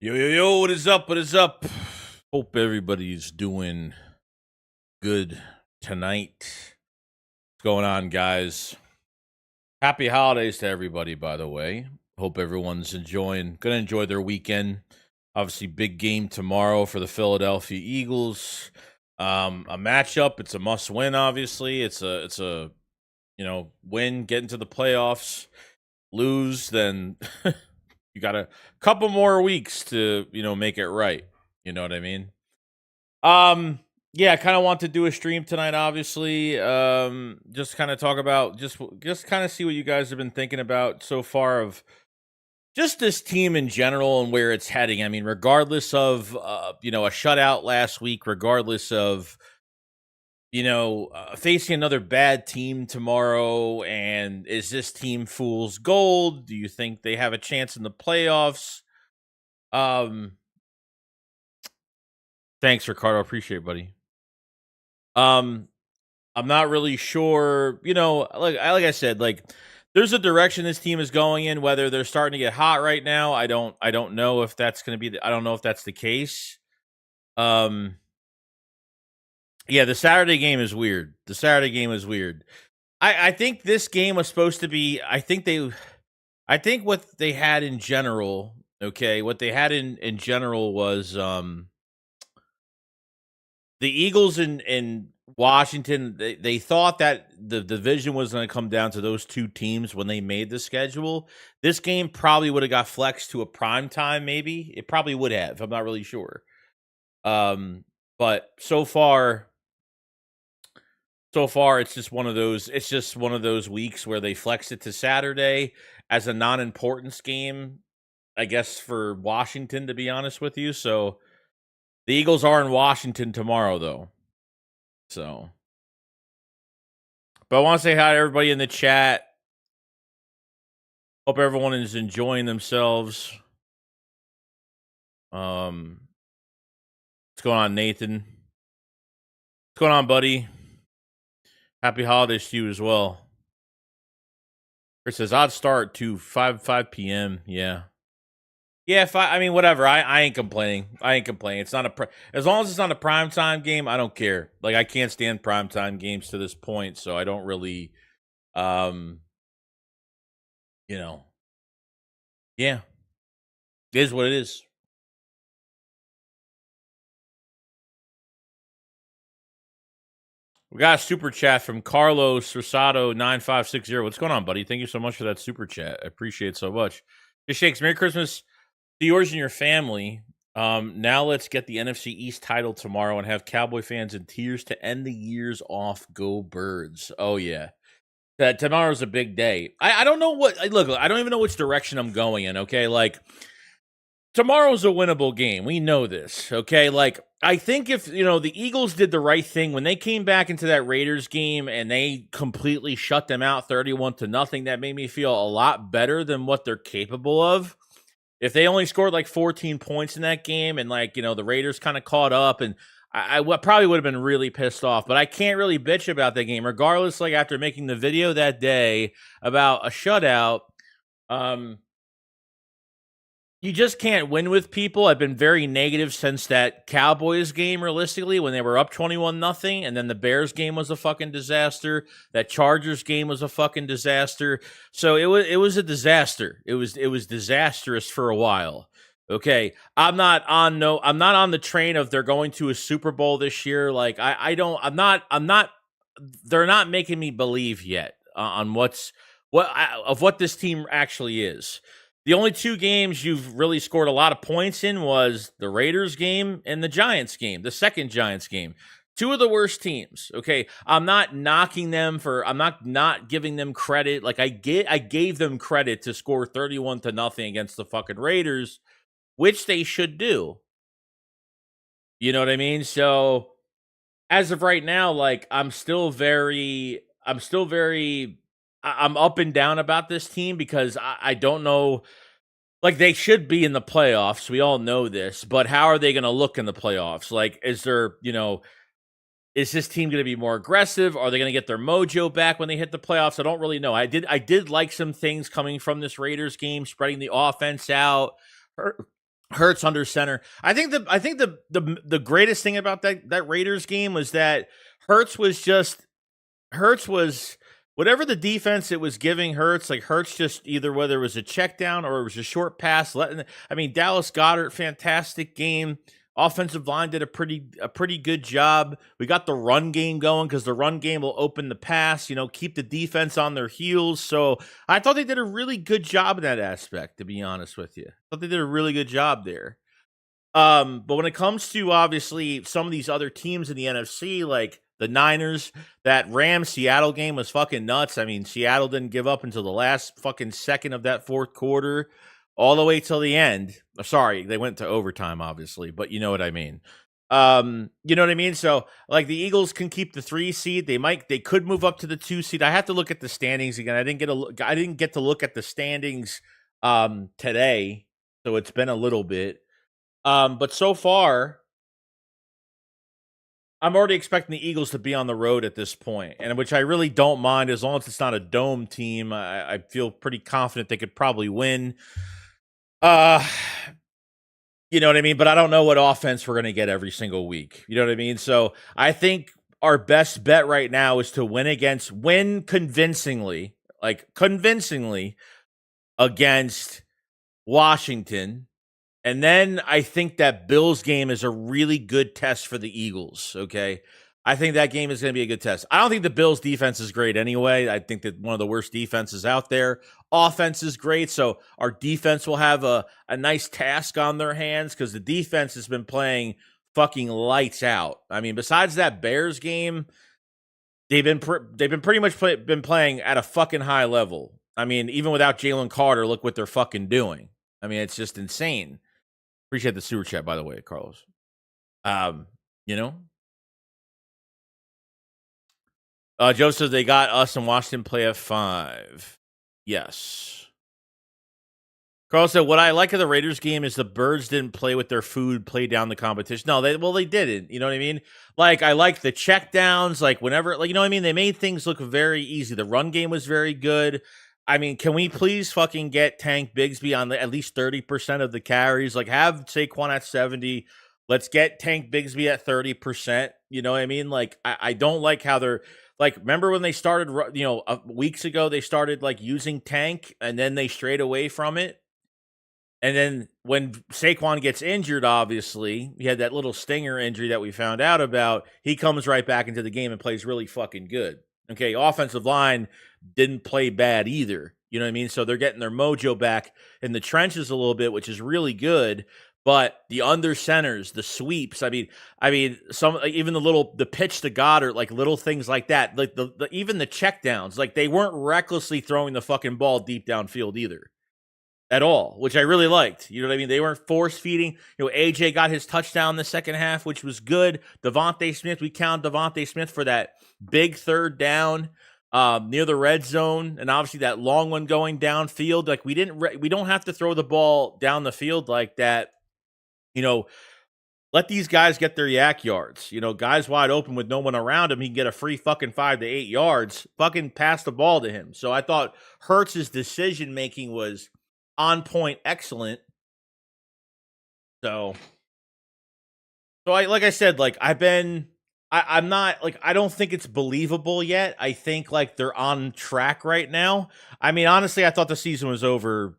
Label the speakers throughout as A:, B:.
A: Yo, yo, yo, what is up? What is up? Hope everybody's doing good tonight. What's going on, guys? Happy holidays to everybody, by the way. Hope everyone's gonna enjoy their weekend. Obviously, big game tomorrow for the Philadelphia Eagles. A matchup, it's a must win, obviously. It's a win, get into the playoffs. Lose, then you got a couple more weeks to, make it right. You know what I mean? Yeah, I kind of want to do a stream tonight, obviously. Just kind of talk about just kind of see what you guys have been thinking about so far of just this team in general and where it's heading. I mean, regardless of a shutout last week, regardless of facing another bad team tomorrow, and is this team fool's gold? Do you think they have a chance in the playoffs? Thanks, Ricardo. Appreciate it, buddy. I'm not really sure. Like I said, there's a direction this team is going in. Whether they're starting to get hot right now, I don't know if that's going to be. I don't know if that's the case. Yeah, the Saturday game is weird. I think this game was supposed to be. I think what they had in general. Okay, what they had in general was the Eagles in Washington. They thought that the division was going to come down to those two teams when they made the schedule. This game probably would have got flexed to a prime time. Maybe it probably would have. I'm not really sure. But so far it's just one of those weeks where they flexed it to Saturday as a non-importance game, I guess, for Washington, to be honest with you. So the Eagles are in Washington tomorrow, though. So, but I want to say hi to everybody in the chat. Hope everyone is enjoying themselves. What's going on, Nathan? What's going on, buddy? Happy holidays to you as well. Chris says, odd start to 5 p.m. Yeah. Yeah, I mean, whatever. I ain't complaining. It's not as long as it's not a primetime game, I don't care. Like, I can't stand primetime games to this point, so I don't really, yeah. It is what it is. We got a super chat from Carlos Rosado 9560. What's going on, buddy? Thank you so much for that super chat. I appreciate it so much. Just Shakes, Merry Christmas to yours and your family. Now let's get the NFC East title tomorrow and have Cowboy fans in tears to end the years off. Go Birds. Oh, yeah. Tomorrow's a big day. I don't know look, I don't even know which direction I'm going in, okay? Like, tomorrow's a winnable game. We know this, okay? Like, I think if, the Eagles did the right thing when they came back into that Raiders game and they completely shut them out 31-0, that made me feel a lot better than what they're capable of. If they only scored like 14 points in that game and the Raiders kind of caught up, and I probably would have been really pissed off, but I can't really bitch about that game. Regardless, after making the video that day about a shutout, you just can't win with people. I've been very negative since that Cowboys game, realistically, when they were up 21-0, and then the Bears game was a fucking disaster. That Chargers game was a fucking disaster. So it was a disaster. It was disastrous for a while. Okay, I'm not on the train of they're going to a Super Bowl this year. They're not making me believe yet on what this team actually is. The only two games you've really scored a lot of points in was the Raiders game and the Giants game, the second Giants game. Two of the worst teams, okay? I'm not knocking them I'm not giving them credit. Like, I gave them credit to score 31-0 against the fucking Raiders, which they should do. You know what I mean? So, as of right now, I'm up and down about this team because I don't know. They should be in the playoffs. We all know this, but how are they going to look in the playoffs? Is this team going to be more aggressive? Are they going to get their mojo back when they hit the playoffs? I don't really know. I did like some things coming from this Raiders game, spreading the offense out, Hurts under center. I think the greatest thing about that Raiders game was that Hurts was just Hurts was whatever the defense it was giving Hurts, like Hurts just either whether it was a check down or it was a short pass, Dallas Goedert, fantastic game. Offensive line did a pretty good job. We got the run game going because the run game will open the pass, keep the defense on their heels. So I thought they did a really good job in that aspect, to be honest with you. I thought they did a really good job there. But when it comes to obviously some of these other teams in the NFC, like the Niners, that Rams Seattle game was fucking nuts. I mean, Seattle didn't give up until the last fucking second of that fourth quarter, all the way till the end. Sorry, they went to overtime, obviously, but you know what I mean. You know what I mean? So like the Eagles can keep the 3 seed. They could move up to the 2 seed. I have to look at the standings again. I didn't get to look at the standings today, so it's been a little bit. But so far, I'm already expecting the Eagles to be on the road at this point, and which I really don't mind as long as it's not a dome team. I feel pretty confident they could probably win. You know what I mean? But I don't know what offense we're going to get every single week. You know what I mean? So I think our best bet right now is to win convincingly against Washington. And then I think that Bills game is a really good test for the Eagles, okay? I think that game is going to be a good test. I don't think the Bills defense is great anyway. I think that one of the worst defenses out there. Offense is great, so our defense will have a nice task on their hands because the defense has been playing fucking lights out. I mean, besides that Bears game, they've been pretty much been playing at a fucking high level. I mean, even without Jalen Carter, look what they're fucking doing. I mean, it's just insane. Appreciate the super chat, by the way, Carlos. You know? Joe says they got us and Washington play at 5. Yes. Carlos said, what I like of the Raiders game is the Birds didn't play with their food, play down the competition. No, they didn't. You know what I mean? Like, I like the check downs, like whenever, like, you know what I mean? They made things look very easy. The run game was very good. I mean, can we please fucking get Tank Bigsby on at least 30% of the carries? Like, have Saquon at 70. Let's get Tank Bigsby at 30%. You know what I mean? Like, I don't like how they're like. Remember when they started? Weeks ago they started like using Tank, and then they strayed away from it. And then when Saquon gets injured, obviously he had that little stinger injury that we found out about. He comes right back into the game and plays really fucking good. Okay, offensive line didn't play bad either. You know what I mean? So they're getting their mojo back in the trenches a little bit, which is really good. But the under centers, the sweeps, I mean, some even the pitch to Goddard, like little things like that, like even the check downs, like they weren't recklessly throwing the fucking ball deep downfield either. At all, which I really liked. You know what I mean? They weren't force feeding. AJ got his touchdown in the second half, which was good. Devontae Smith, we count Devontae Smith for that big third down near the red zone, and obviously that long one going downfield. Like we don't have to throw the ball down the field like that. Let these guys get their yak yards. Guys wide open with no one around him, he can get a free fucking 5 to 8 yards. Fucking pass the ball to him. So I thought Hurts' decision making was on point, excellent. So like I said, like I'm not like, I don't think it's believable yet. I think like they're on track right now. I mean, honestly, I thought the season was over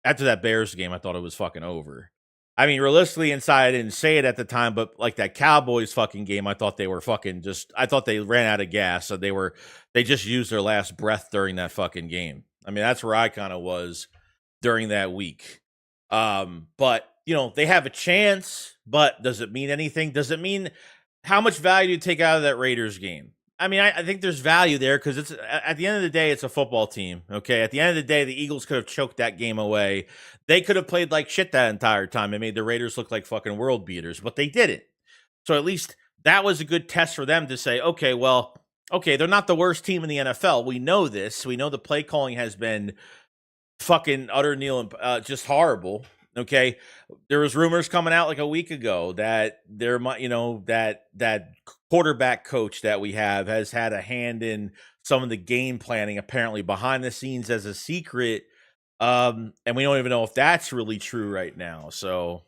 A: after that Bears game. I thought it was fucking over. I mean, realistically, inside, I didn't say it at the time, but like that Cowboys fucking game, I thought they were fucking I thought they ran out of gas. So they just used their last breath during that fucking game. I mean, that's where I kind of was during that week. But they have a chance, but does it mean anything? Does it mean how much value do you take out of that Raiders game? I mean, I think there's value there because it's at the end of the day, it's a football team. Okay. At the end of the day, the Eagles could have choked that game away. They could have played like shit that entire time and made the Raiders look like fucking world beaters, but they didn't. So at least that was a good test for them to say, okay, they're not the worst team in the NFL. We know this. We know the play calling has been fucking utter just horrible. Okay, there was rumors coming out like a week ago that there might, that quarterback coach that we have has had a hand in some of the game planning, apparently behind the scenes as a secret. And we don't even know if that's really true right now. So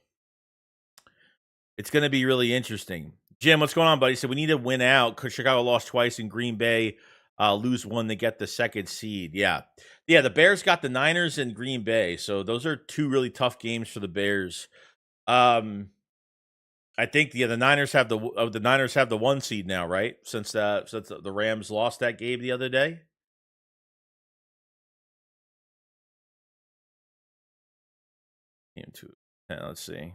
A: it's going to be really interesting. Jim, what's going on, buddy? So we need to win out because Chicago lost twice in Green Bay, lose one to get the second seed. Yeah. Yeah, the Bears got the Niners and Green Bay. So those are two really tough games for the Bears. I think the Niners have the Niners have the 1 seed now, right? Since the Rams lost that game the other day. Let's see.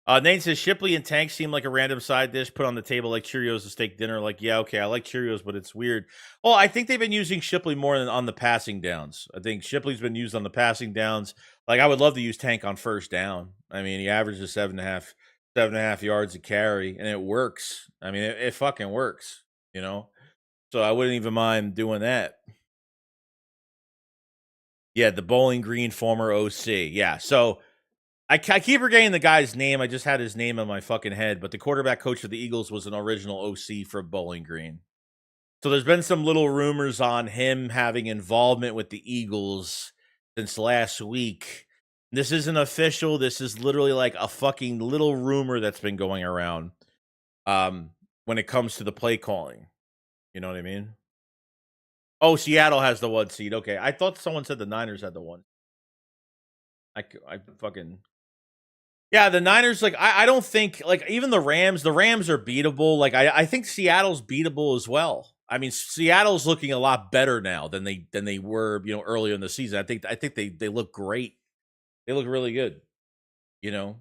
A: Nate says Shipley and Tank seem like a random side dish put on the table like Cheerios to steak dinner. Like, yeah, okay, I like Cheerios, but it's weird. Oh, I think they've been using Shipley more than on the passing downs. I think Shipley's been used on the passing downs. Like, I would love to use Tank on first down. I mean, he averages 7.5 yards a carry, and it works. I mean, it fucking works, you know? So I wouldn't even mind doing that. Yeah, the Bowling Green former OC. Yeah, so I keep forgetting the guy's name. I just had his name in my fucking head, but the quarterback coach of the Eagles was an original OC for Bowling Green. So there's been some little rumors on him having involvement with the Eagles since last week. This isn't official. This is literally like a fucking little rumor that's been going around when it comes to the play calling. You know what I mean? Oh, Seattle has the 1 seed. Okay. I thought someone said the Niners had the 1. I fucking... Yeah, the Niners, like, I don't think, like, even the Rams are beatable. Like, I think Seattle's beatable as well. I mean, Seattle's looking a lot better now than they were, you know, earlier in the season. I think they look great. They look really good, you know.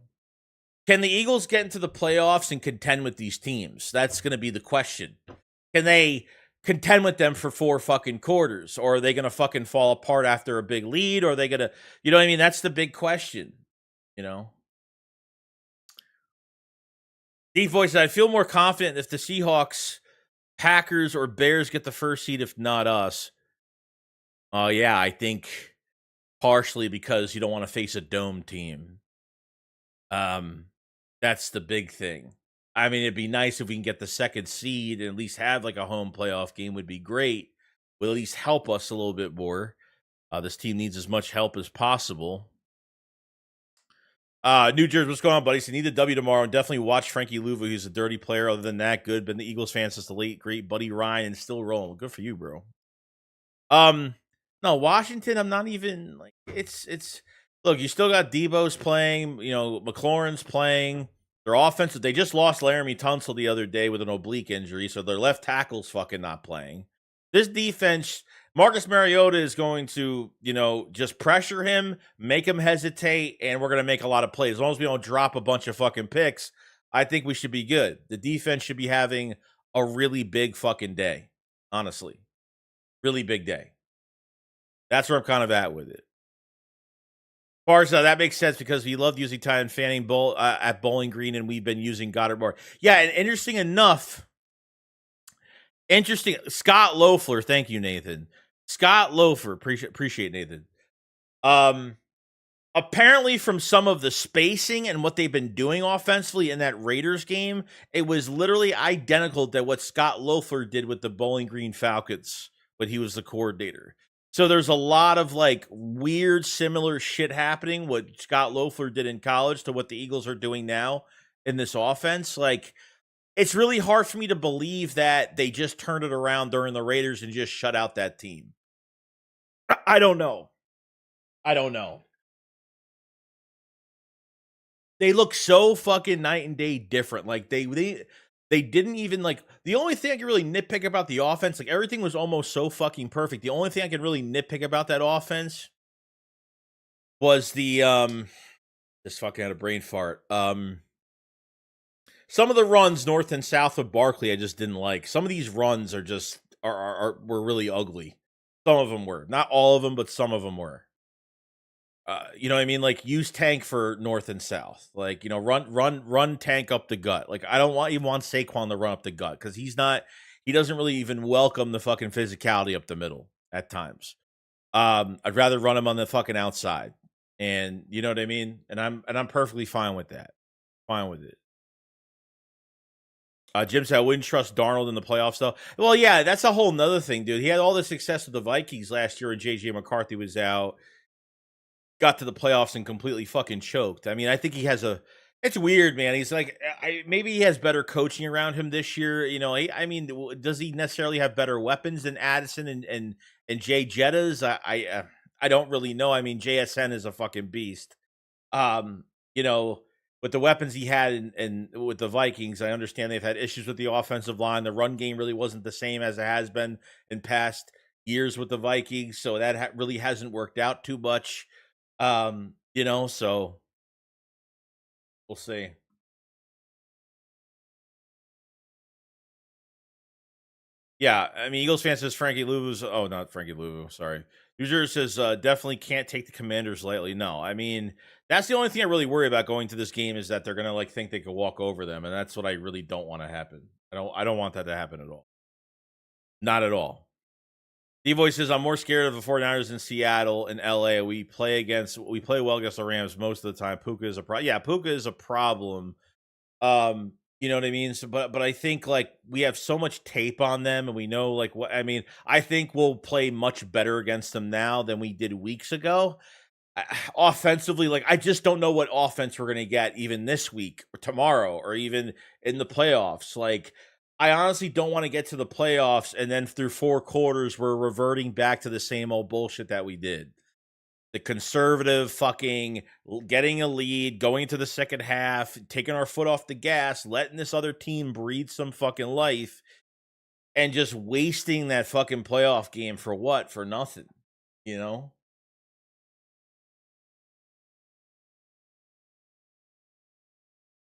A: Can the Eagles get into the playoffs and contend with these teams? That's going to be the question. Can they contend with them for 4 fucking quarters? Or are they going to fucking fall apart after a big lead? Or are they going to, you know what I mean? That's the big question, you know. Deep voice, I feel more confident if the Seahawks, Packers, or Bears get the first seed, if not us. Yeah, I think partially because you don't want to face a dome team. That's the big thing. I mean, it'd be nice if we can get the second seed and at least have like a home playoff game would be great. Would at least help us a little bit more. This team needs as much help as possible. New Jersey, what's going on, buddy? So need a W tomorrow, and definitely watch Frankie Louva. He's a dirty player. Other than that, good. Been the Eagles fan since the late great Buddy Ryan, and still rolling. Good for you, bro. No, Washington. I'm not even like it's. Look, you still got Debo's playing. You know, McLaurin's playing. Their offensive. They just lost Laramie Tunsil the other day with an oblique injury, so their left tackle's fucking not playing. This defense. Marcus Mariota is going to, you know, just pressure him, make him hesitate, and we're going to make a lot of plays. As long as we don't drop a bunch of fucking picks, I think we should be good. The defense should be having a really big fucking day, honestly. Really big day. That's where I'm kind of at with it. Barza, that makes sense because we loved using Ty and Fanning at Bowling Green, and we've been using Goddard more. Yeah, and interesting enough, Scott Loeffler, thank you, Nathan. Scott Loeffler, appreciate Nathan. Apparently from some of the spacing and what they've been doing offensively in that Raiders game, it was literally identical to what Scott Loeffler did with the Bowling Green Falcons when he was the coordinator. So there's a lot of like weird, similar shit happening, what Scott Loeffler did in college to what the Eagles are doing now in this offense. Like, it's really hard for me to believe that they just turned it around during the Raiders and just shut out that team. I don't know. They look so fucking night and day different. Like they didn't even like the only thing I can really nitpick about the offense, like everything was almost so fucking perfect. The only thing I can really nitpick about that offense was the just fucking had a brain fart. Some of the runs north and south of Barkley I just didn't like. Some of these runs are just were really ugly. Some of them were. Not all of them, but some of them were. You know what I mean? Like use Tank for north and south. Like, you know, run Tank up the gut. Like I don't even want Saquon to run up the gut because he doesn't really even welcome the fucking physicality up the middle at times. I'd rather run him on the fucking outside. And you know what I mean? And I'm perfectly fine with that. Fine with it. Jim said I wouldn't trust Darnold in the playoffs though. Well, yeah, that's a whole nother thing, dude. He had all the success with the Vikings last year and JJ McCarthy was out. got to the playoffs and completely fucking choked. I mean, I think he has a. It's weird, man. He's like, maybe he has better coaching around him this year. You know, I mean, does he necessarily have better weapons than Addison and Jay Jettas? I don't really know. I mean, JSN is a fucking beast. Um, you know, with the weapons he had and with the Vikings, I understand they've had issues with the offensive line. The run game really wasn't the same as it has been in past years with the Vikings, so that really hasn't worked out too much. So we'll see. Yeah, I mean, Eagles fan says Frankie Louvu's. Oh, not Frankie Louvu. Sorry. User says definitely can't take the Commanders lightly. No, I mean that's the only thing I really worry about going to this game is that they're gonna like think they could walk over them, and that's what I really don't want to happen. I don't want that to happen at all. Not at all. D-Voice says I'm more scared of the 49ers in Seattle and LA. We play well against the Rams most of the time. Puka is a problem. Yeah, Puka is a problem. You know what I mean? So, but I think like we have so much tape on them, and we know like what I mean. I think we'll play much better against them now than we did weeks ago. Offensively, like I just don't know what offense we're gonna get even this week or tomorrow or even in the playoffs. Like I honestly don't want to get to the playoffs and then through 4 quarters we're reverting back to the same old bullshit that we did. The conservative fucking getting a lead, going to the second half, taking our foot off the gas, letting this other team breathe some fucking life, and just wasting that fucking playoff game for what? For nothing, you know?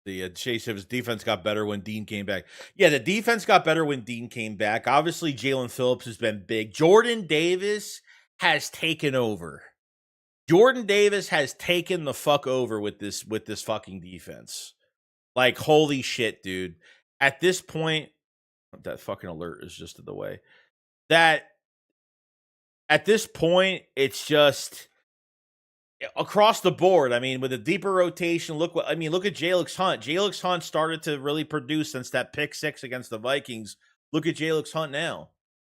A: The Chase Evans defense got better when Dean came back. Yeah, the defense got better when Dean came back. Obviously, Jalen Phillips has been big. Jordan Davis has taken over. Jordan Davis has taken the fuck over with this fucking defense. Like, holy shit, dude. At this point, that fucking alert is just in the way. That at this point, it's just across the board. I mean, with a deeper rotation, look at Jalix Hunt. Jalix Hunt started to really produce since that pick 6 against the Vikings. Look at Jalix Hunt now.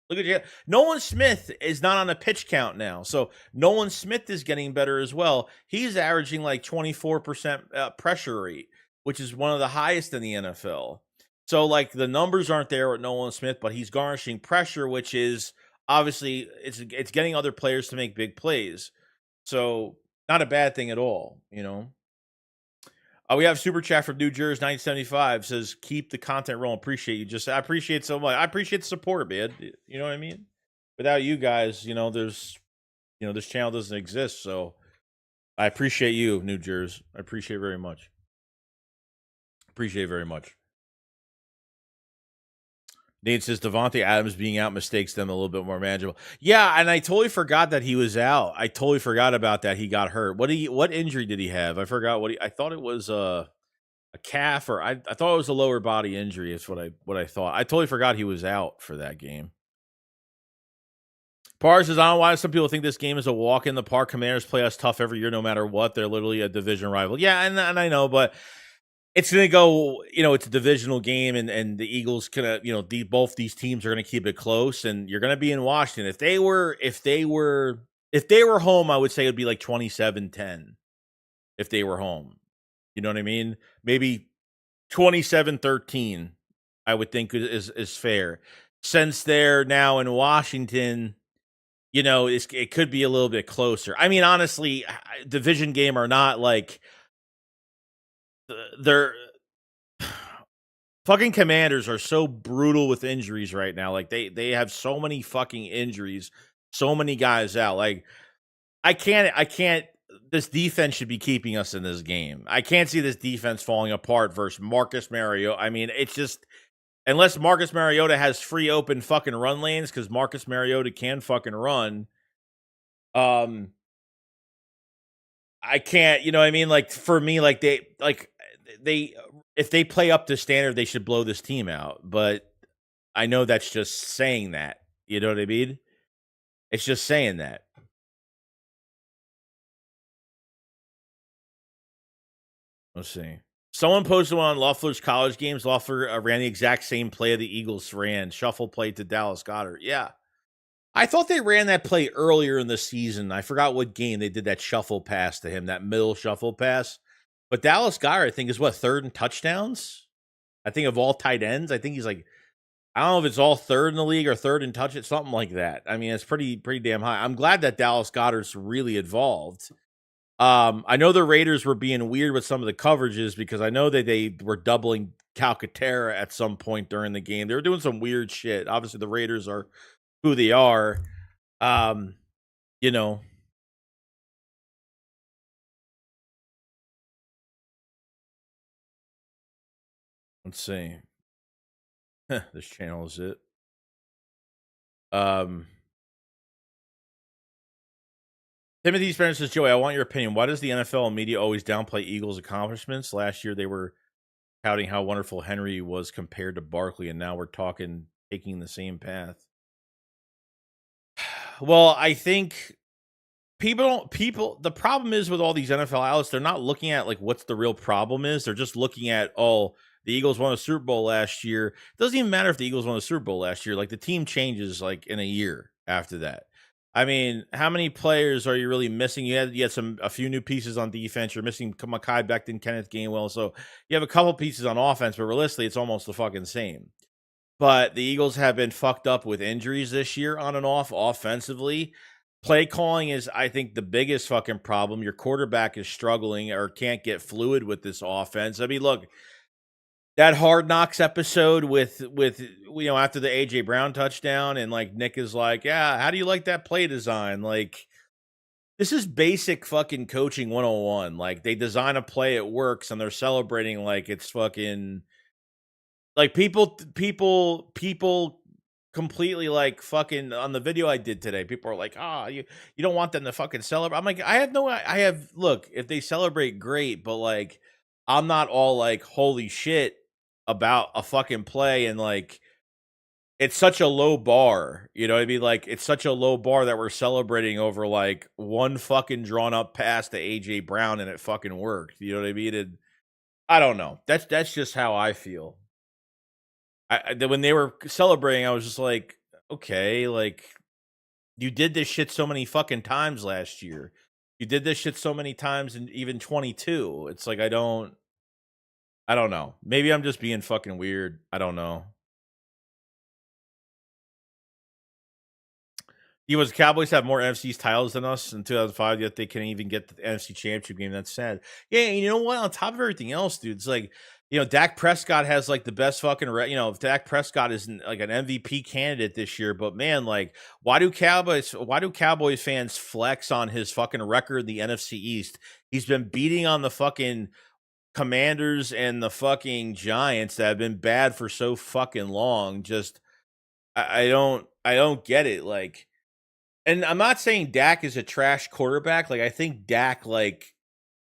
A: Look at Nolan Smith is not on a pitch count now. So Nolan Smith is getting better as well. He's averaging like 24% pressure rate, which is one of the highest in the NFL. So like the numbers aren't there with Nolan Smith, but he's garnishing pressure, which is obviously it's getting other players to make big plays. So not a bad thing at all, you know. We have super chat from New Jersey 1975 says keep the content rolling. Appreciate you. I appreciate so much. I appreciate the support, man. You know what I mean? Without you guys, this channel doesn't exist. So I appreciate you, New Jersey. I appreciate it very much. Appreciate it very much. Nate says Devontae Adams being out makes them a little bit more manageable. Yeah, and I totally forgot that he was out. I totally forgot about that. He got hurt. What injury did he have? I forgot I thought it was a calf or I thought it was a lower body injury. Is what I thought. I totally forgot he was out for that game. Par says, I don't know why some people think this game is a walk in the park. Commanders play us tough every year, no matter what. They're literally a division rival. Yeah, and I know, but it's going to go, it's a divisional game, and the Eagles both these teams are going to keep it close, and you're going to be in Washington. If they were home, I would say it would be like 27-10 if they were home. You know what I mean? Maybe 27-13, I would think is fair. Since they're now in Washington, it could be a little bit closer. I mean, honestly, division game or not, like they're fucking Commanders are so brutal with injuries right now. Like they have so many fucking injuries, so many guys out. Like I can't. This defense should be keeping us in this game. I can't see this defense falling apart versus Marcus Mariota. I mean, it's just unless Marcus Mariota has free open fucking run lanes because Marcus Mariota can fucking run. I can't. You know what I mean? Like for me, like they if they play up to standard, they should blow this team out. But I know that's just saying that. You know what I mean? It's just saying that. Let's see. Someone posted one on Loeffler's college games. Loeffler ran the exact same play the Eagles ran. Shuffle play to Dallas Goedert. Yeah. I thought they ran that play earlier in the season. I forgot what game they did that shuffle pass to him, that middle shuffle pass. But Dallas Goedert, I think, is what, third in touchdowns? I think of all tight ends, I think he's like, I don't know if it's all third in the league or third in touches, something like that. I mean, it's pretty damn high. I'm glad that Dallas Goedert's really involved. I know the Raiders were being weird with some of the coverages because I know that they were doubling Calcaterra at some point during the game. They were doing some weird shit. Obviously, the Raiders are who they are. You know, let's see. This channel is it. Timothy Spencer says, Joey, I want your opinion. Why does the NFL media always downplay Eagles' accomplishments? Last year, they were touting how wonderful Henry was compared to Barkley, and now we're talking taking the same path. Well, I think the problem is with all these NFL outlets, they're not looking at like what's the real problem is. They're just looking at, oh, the Eagles won a Super Bowl last year. It doesn't even matter if the Eagles won a Super Bowl last year. Like the team changes like in a year after that. I mean, how many players are you really missing? You had a few new pieces on defense. You're missing Mekhi Becton, Kenneth Gainwell. So you have a couple pieces on offense, but realistically, it's almost the fucking same. But the Eagles have been fucked up with injuries this year on and off offensively. Play calling is, I think, the biggest fucking problem. Your quarterback is struggling or can't get fluid with this offense. I mean, look, that Hard Knocks episode with after the AJ Brown touchdown, and like Nick is like, yeah, how do you like that play design? Like, this is basic fucking coaching 101. Like, they design a play, it works, and they're celebrating like it's fucking like people completely like fucking on the video I did today. People are like, you don't want them to fucking celebrate. I'm like, look, if they celebrate, great, but like, I'm not all like, holy shit about a fucking play, and like, it's such a low bar, you know what I mean? Like, it's such a low bar that we're celebrating over like one fucking drawn up pass to AJ Brown and it fucking worked. You know what I mean? And I don't know. That's just how I feel. When they were celebrating, I was just like, okay, like, you did this shit so many fucking times last year. You did this shit so many times in even 22. It's like, I don't know. Maybe I'm just being fucking weird. I don't know. Cowboys have more NFC titles than us in 2005, yet they can't even get the NFC Championship game. That's sad. Yeah, and you know what? On top of everything else, dude, it's like, Dak Prescott has like the best fucking, Dak Prescott is like an MVP candidate this year, but man, like, why do Cowboys fans flex on his fucking record in the NFC East? He's been beating on the fucking Commanders and the fucking Giants that have been bad for so fucking long. Just, I don't get it. Like, and I'm not saying Dak is a trash quarterback. Like, I think Dak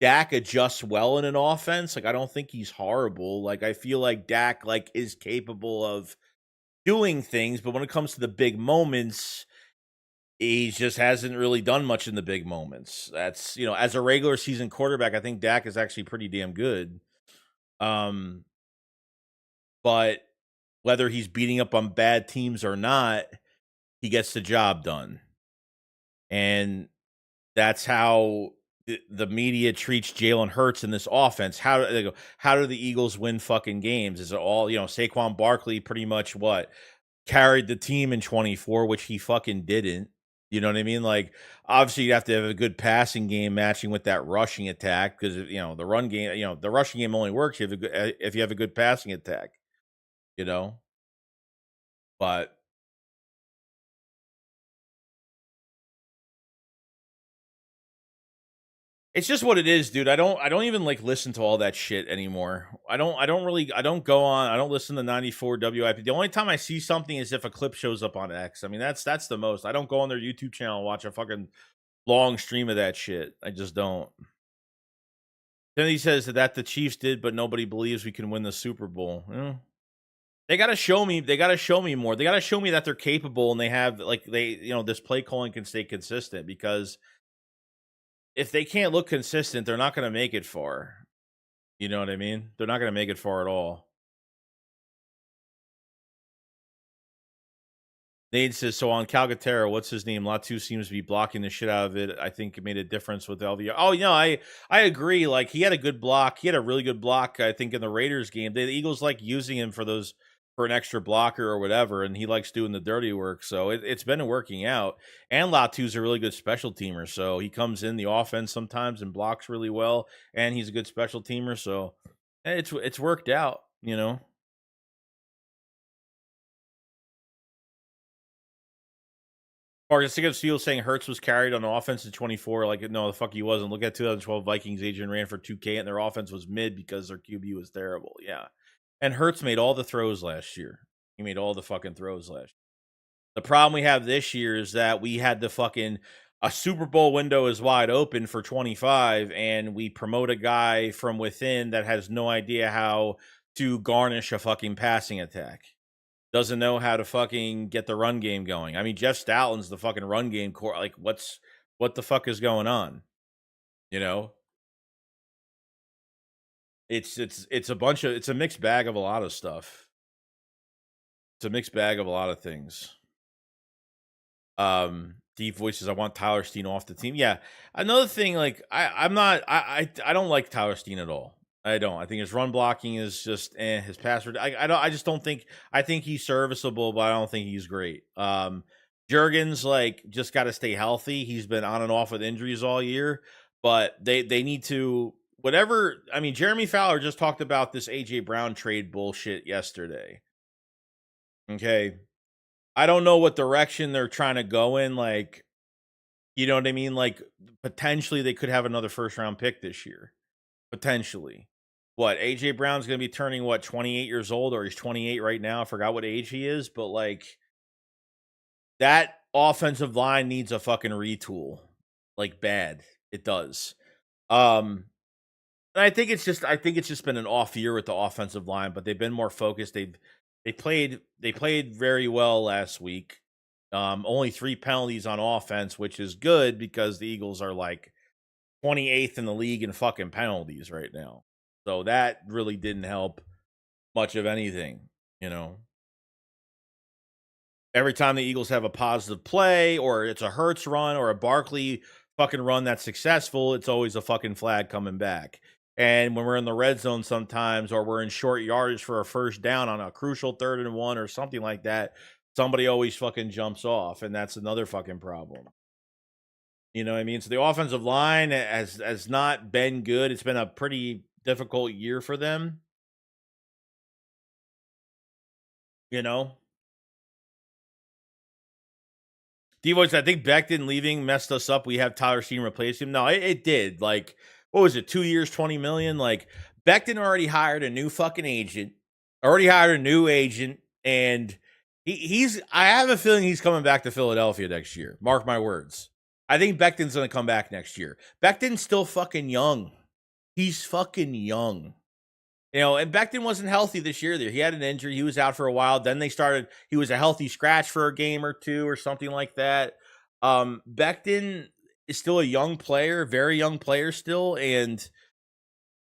A: adjusts well in an offense. Like, I don't think he's horrible. Like, I feel like Dak like is capable of doing things, but when it comes to the big moments, he just hasn't really done much in the big moments. That's, as a regular season quarterback, I think Dak is actually pretty damn good. But whether he's beating up on bad teams or not, he gets the job done. And that's how the media treats Jalen Hurts in this offense. How do the Eagles win fucking games? Is it all, Saquon Barkley pretty much carried the team in 24, which he fucking didn't. You know what I mean? Like, obviously you have to have a good passing game matching with that rushing attack, because the run game, the rushing game only works if you have a good passing attack. But it's just what it is, dude. I don't even like listen to all that shit anymore. I don't listen to 94 WIP. The only time I see something is if a clip shows up on X. I mean, that's the most. I don't go on their YouTube channel and watch a fucking long stream of that shit. I just don't. Then he says that the Chiefs did, but nobody believes we can win the Super Bowl. They got to show me. They got to show me more. They got to show me that they're capable and they have this play calling can stay consistent, because if they can't look consistent, they're not going to make it far. You know what I mean? They're not going to make it far at all. Nate says, so on Calcaterra, what's his name? Latu seems to be blocking the shit out of it. I think it made a difference with LVR. Oh, I agree. Like, he had a good block. He had a really good block, I think, in the Raiders game. The Eagles like using him for an extra blocker or whatever, and he likes doing the dirty work. So it's been working out. And Latu's a really good special teamer. So he comes in the offense sometimes and blocks really well, and he's a good special teamer. So it's worked out, you know. Marcus Field saying Hurts was carried on the offense in 24. Like, no, the fuck he wasn't. Look at 2012 Vikings. Adrian ran for 2K, and their offense was mid because their QB was terrible. Yeah. And Hurts made all the throws last year. He made all the fucking throws last year. The problem we have this year is that we had a Super Bowl window is wide open for 25, and we promote a guy from within that has no idea how to garnish a fucking passing attack. Doesn't know how to fucking get the run game going. I mean, Jeff Stoughton's the fucking run game core. Like, what the fuck is going on? You know, it's a mixed bag of a lot of stuff. It's a mixed bag of a lot of things. Deep voices. I want Tyler Steen off the team. Yeah. Another thing, like I don't like Tyler Steen at all. I don't. I think his run blocking is just his password. I just don't think. I think he's serviceable, but I don't think he's great. Jurgens just got to stay healthy. He's been on and off with injuries all year, but they need to whatever. I mean, Jeremy Fowler just talked about this AJ Brown trade bullshit yesterday. Okay. I don't know what direction they're trying to go in. Like, you know what I mean? Like, potentially they could have another first round pick this year. Potentially. What, AJ Brown's going to be turning, 28 years old, or he's 28 right now? I forgot what age he is, but like, that offensive line needs a fucking retool. Like, bad. It does. And I think it's just been an off year with the offensive line, but they've been more focused. They played very well last week. Only 3 penalties on offense, which is good because the Eagles are like 28th in the league in fucking penalties right now. So that really didn't help much of anything, you know. Every time the Eagles have a positive play or it's a Hurts run or a Barkley fucking run that's successful, it's always a fucking flag coming back. And when we're in the red zone sometimes, or we're in short yardage for a first down on a crucial 3rd and 1 or something like that, somebody always fucking jumps off, and that's another fucking problem. You know what I mean? So the offensive line has not been good. It's been a pretty difficult year for them. You know? D-Voice, I think Becton leaving messed us up. We have Tyler Steen replace him. No, it did. Like, what was it, 2 years, $20 million? Like, Becton already hired a new fucking agent, and I have a feeling he's coming back to Philadelphia next year. Mark my words. I think Becton's going to come back next year. Becton's still fucking young. He's fucking young. You know, and Becton wasn't healthy this year. He had an injury. He was out for a while. Then he was a healthy scratch for a game or two or something like that. Becton is still a young player, very young player still. And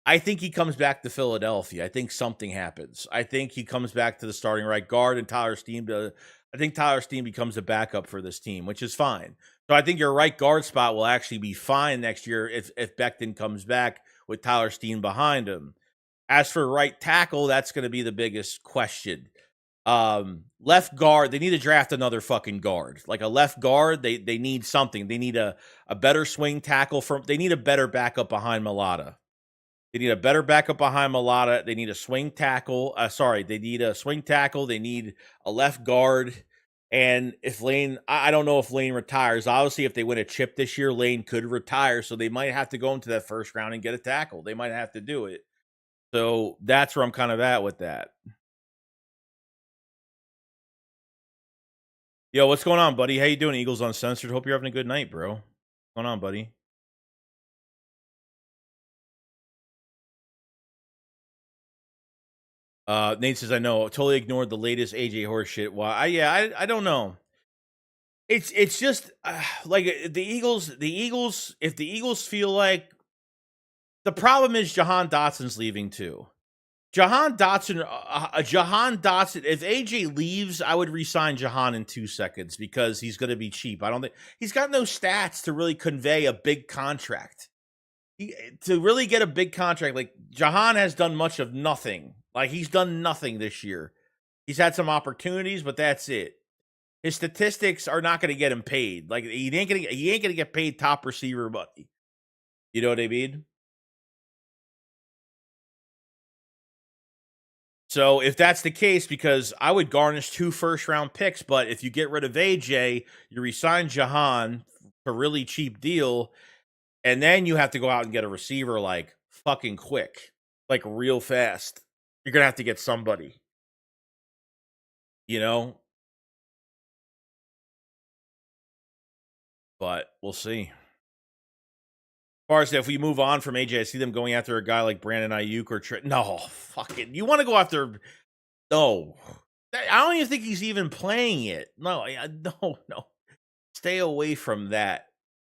A: I think he comes back to Philadelphia. I think something happens. I think he comes back to the starting right guard, and I think Tyler Steen becomes a backup for this team, which is fine. So I think your right guard spot will actually be fine next year if Becton comes back with Tyler Steen behind him. As for right tackle, that's going to be the biggest question. Left guard, they need to draft another fucking guard. Like a left guard, they need something. They need a better swing tackle they need a better backup behind Mulata. They need a better backup behind Mulata. They need a swing tackle. They need a swing tackle. They need a left guard. And if Lane, I don't know if Lane retires. Obviously, if they win a chip this year, Lane could retire. So they might have to go into that first round and get a tackle. They might have to do it. So that's where I'm kind of at with that. Yo, what's going on, buddy? How you doing, Eagles Uncensored? Hope you're having a good night, bro. What's going on, buddy? Nate says, I know. Totally ignored the latest AJ Horse shit. Why? I don't know. It's just like the Eagles. If the Eagles feel like the problem is Jahan Dotson's leaving too. Jahan Dotson, Jahan Dotson. If AJ leaves, I would resign Jahan in 2 seconds because he's going to be cheap. I don't think he's got no stats to really convey a big contract. To really get a big contract, like Jahan has done much of nothing. Like he's done nothing this year. He's had some opportunities, but that's it. His statistics are not going to get him paid. Like he ain't gonna get paid top receiver money. You know what I mean? So if that's the case, because I would garnish 2 first-round picks, but if you get rid of AJ, you resign Jahan for a really cheap deal, and then you have to go out and get a receiver like fucking quick, like real fast. You're gonna have to get somebody, you know. But we'll see. As far as if we move on from AJ, I see them going after a guy like Brandon Ayuk or no, fucking. You want to go after? No, I don't even think he's even playing it. No, no. Stay away from that.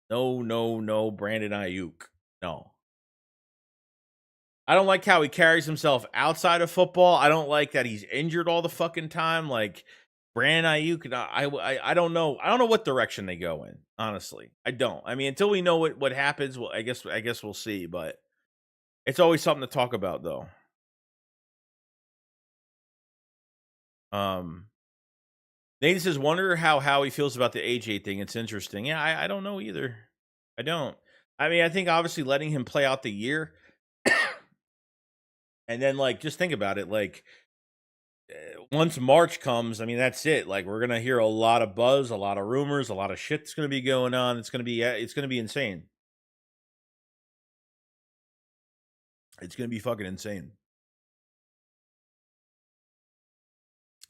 A: No, Brandon Ayuk. No. I don't like how he carries himself outside of football. I don't like that he's injured all the fucking time. Like Brandon Ayuk, I don't know. I don't know what direction they go in. Honestly, I don't. I mean, until we know what happens, well, I guess we'll see. But it's always something to talk about, though. Nathan says, "Wonder how Howie feels about the AJ thing. It's interesting." Yeah, I don't know either. I don't. I mean, I think obviously letting him play out the year, and then like just think about it, like. Once March comes, I mean, that's it. Like we're gonna hear a lot of buzz, a lot of rumors, a lot of shit's gonna be going on. It's gonna be insane. It's gonna be fucking insane.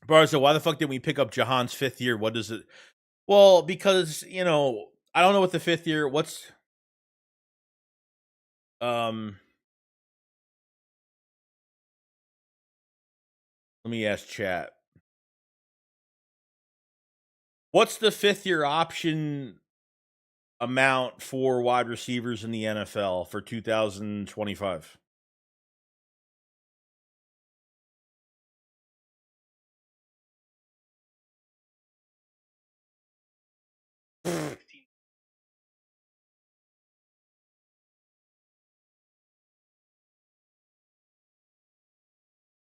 A: Bro, so why the fuck did we pick up Jahan's 5th year? What does it? Well, because I don't know what the 5th year. What's let me ask chat. What's the 5th year option amount for wide receivers in the NFL for 2025?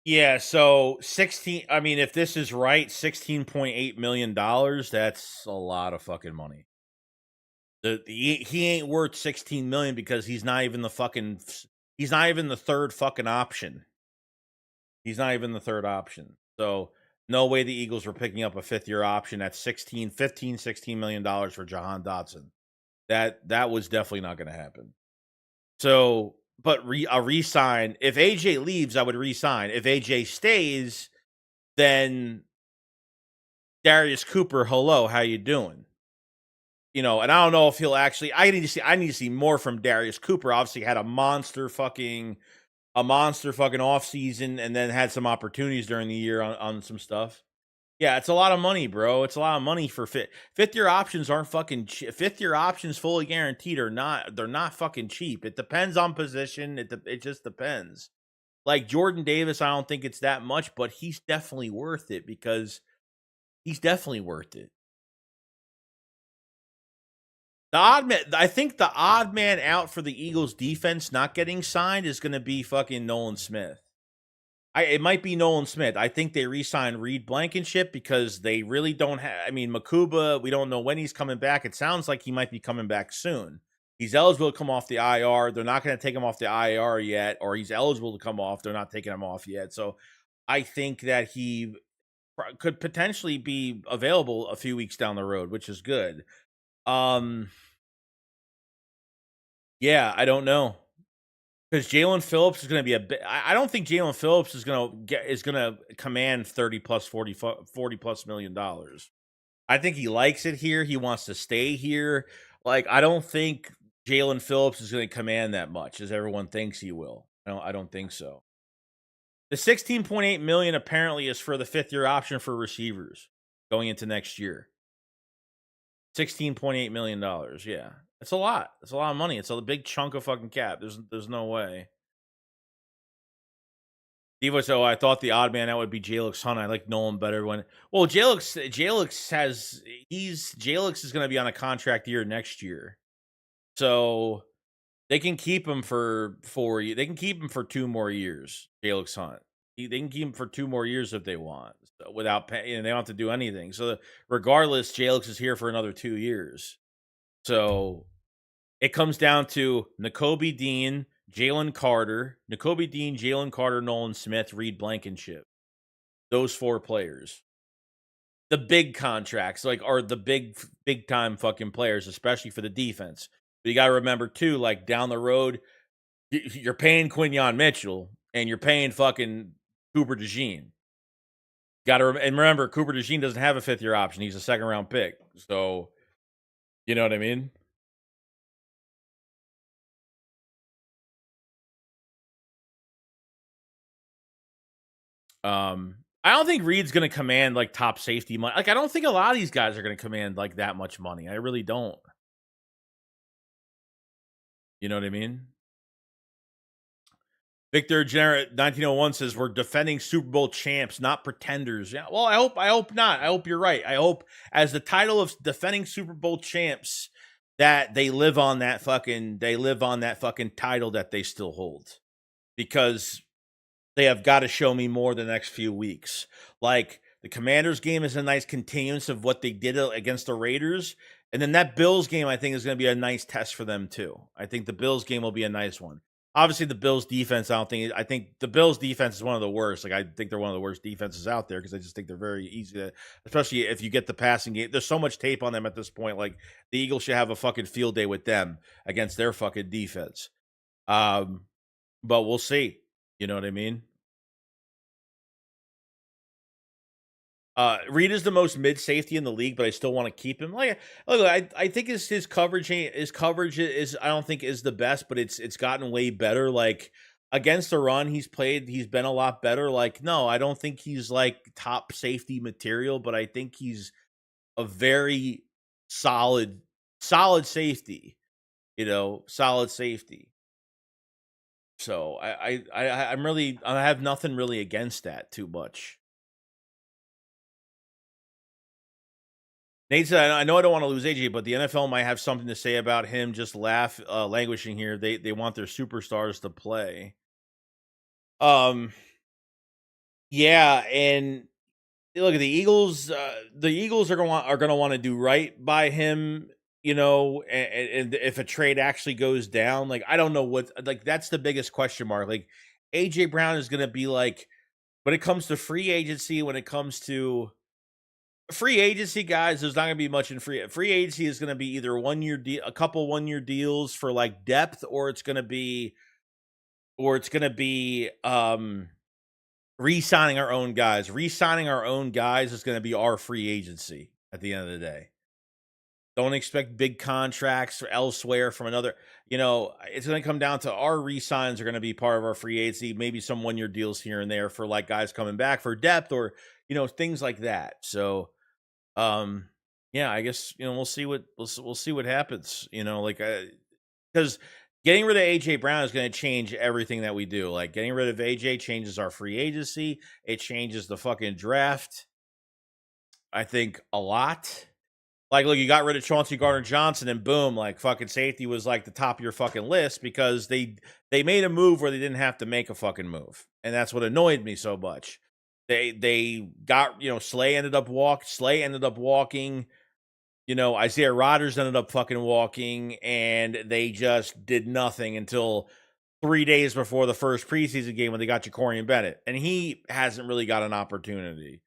A: Yeah, so 16. I mean, if this is right, $16.8 million. That's a lot of fucking money. He ain't worth 16 million because he's not even the fucking. He's not even the third fucking option. He's not even the third option. So no way the Eagles were picking up a 5th year option at 16, 15, $16 million for Jahan Dotson. That was definitely not going to happen. So, but a re-sign. If AJ leaves, I would re-sign. If AJ stays, then Darius Cooper, hello, how you doing? And I don't know if he'll actually. I need to see more from Darius Cooper. Obviously, had a monster fucking off season, and then had some opportunities during the year on some stuff. Yeah, it's a lot of money, bro. It's a lot of money for 5th year options aren't fucking 5th year options fully guaranteed or not. They're not fucking cheap. It depends on position. It just depends. Like Jordan Davis, I don't think it's that much, but he's definitely worth it because he's definitely worth it. I think the odd man out for the Eagles defense not getting signed is going to be fucking Nolan Smith. It might be Nolan Smith. I think they re-signed Reed Blankenship because they really don't have. I mean, Makuba, we don't know when he's coming back. It sounds like he might be coming back soon. He's eligible to come off the IR. They're not going to take him off the IR yet, or he's eligible to come off. They're not taking him off yet. So I think that he could potentially be available a few weeks down the road, which is good. Yeah, I don't know. Because Jalen Phillips is going to be a bit. I don't think Jalen Phillips is going to command 30 plus 40 plus $40+ million. I think he likes it here. He wants to stay here. Like I don't think Jalen Phillips is going to command that much as everyone thinks he will. No, I don't think so. The 16.8 million apparently is for the 5th year option for receivers going into next year. $16.8 million. Yeah. It's a lot. It's a lot of money. It's a big chunk of fucking cap. There's no way. Devo, so I thought the odd man out would be Jalix Hunt. I like Nolan better when. Well, Jalix has Jalix is going to be on a contract year next year, so they can keep him for 4 years. They can keep him for 2 more years. Jalix Hunt. They can keep him for 2 more years if they want, so without paying. And they don't have to do anything. So regardless, Jalix is here for another 2 years. So it comes down to Nakobe Dean, Jalen Carter, Nolan Smith, Reed Blankenship. Those 4 players. The big contracts, like, are the big time fucking players, especially for the defense. But you got to remember too, like, down the road, you're paying Quinyon Mitchell and you're paying fucking Cooper DeJean. And remember, Cooper DeJean doesn't have a 5th-year option. He's a 2nd-round pick. So, you know what I mean? I don't think Reed's going to command like top safety money. Like, I don't think a lot of these guys are going to command like that much money. I really don't. You know what I mean? Victor Generate 1901 says we're defending Super Bowl champs, not pretenders. Yeah, well, I hope not. I hope you're right. I hope as the title of defending Super Bowl champs that they live on that fucking title that they still hold. Because they have got to show me more the next few weeks. Like, the Commanders game is a nice continuance of what they did against the Raiders. And then that Bills game, I think, is going to be a nice test for them, too. I think the Bills game will be a nice one. Obviously, the Bills defense, I think the Bills defense is one of the worst. Like, I think they're one of the worst defenses out there because I just think they're very easy to, especially if you get the passing game. There's so much tape on them at this point. Like, the Eagles should have a fucking field day with them against their fucking defense. But we'll see. You know what I mean? Reed is the most mid safety in the league, but I still want to keep him. Like, look, I think his coverage is I don't think is the best, but it's gotten way better. Like, against the run, he's been a lot better. Like, no, I don't think he's like top safety material, but I think he's a very solid safety. You know, solid safety. So I have nothing really against that too much. Nate said, I know I don't want to lose AJ, but the NFL might have something to say about him just languishing here. They want their superstars to play. Yeah, and look at the Eagles. The Eagles are gonna want to do right by him, you know. And if a trade actually goes down, like, I don't know what, like, that's the biggest question mark. Like, AJ Brown is gonna be like, when it comes to free agency, when it comes to free agency, guys, there's not going to be much in free agency. Is going to be either a couple 1-year deals for like depth, or it's going to be re-signing our own guys. Re-signing our own guys is going to be our free agency at the end of the day. Don't expect big contracts or elsewhere from another. You know, it's going to come down to our re-signs are going to be part of our free agency. Maybe some 1-year deals here and there for like guys coming back for depth, or, you know, things like that. So, yeah, I guess, you know, we'll see what happens. You know, like, because getting rid of AJ Brown is going to change everything that we do. Like, getting rid of AJ changes our free agency. It changes the fucking draft, I think, a lot. Like, look, you got rid of Chauncey Gardner-Johnson, and boom, like, fucking safety was like the top of your fucking list because they made a move where they didn't have to make a fucking move, and that's what annoyed me so much. They got, you know, Slay ended up walking. You know, Isaiah Rodgers ended up fucking walking, and they just did nothing until 3 days before the first preseason game when they got Jacorian Bennett, and he hasn't really got an opportunity.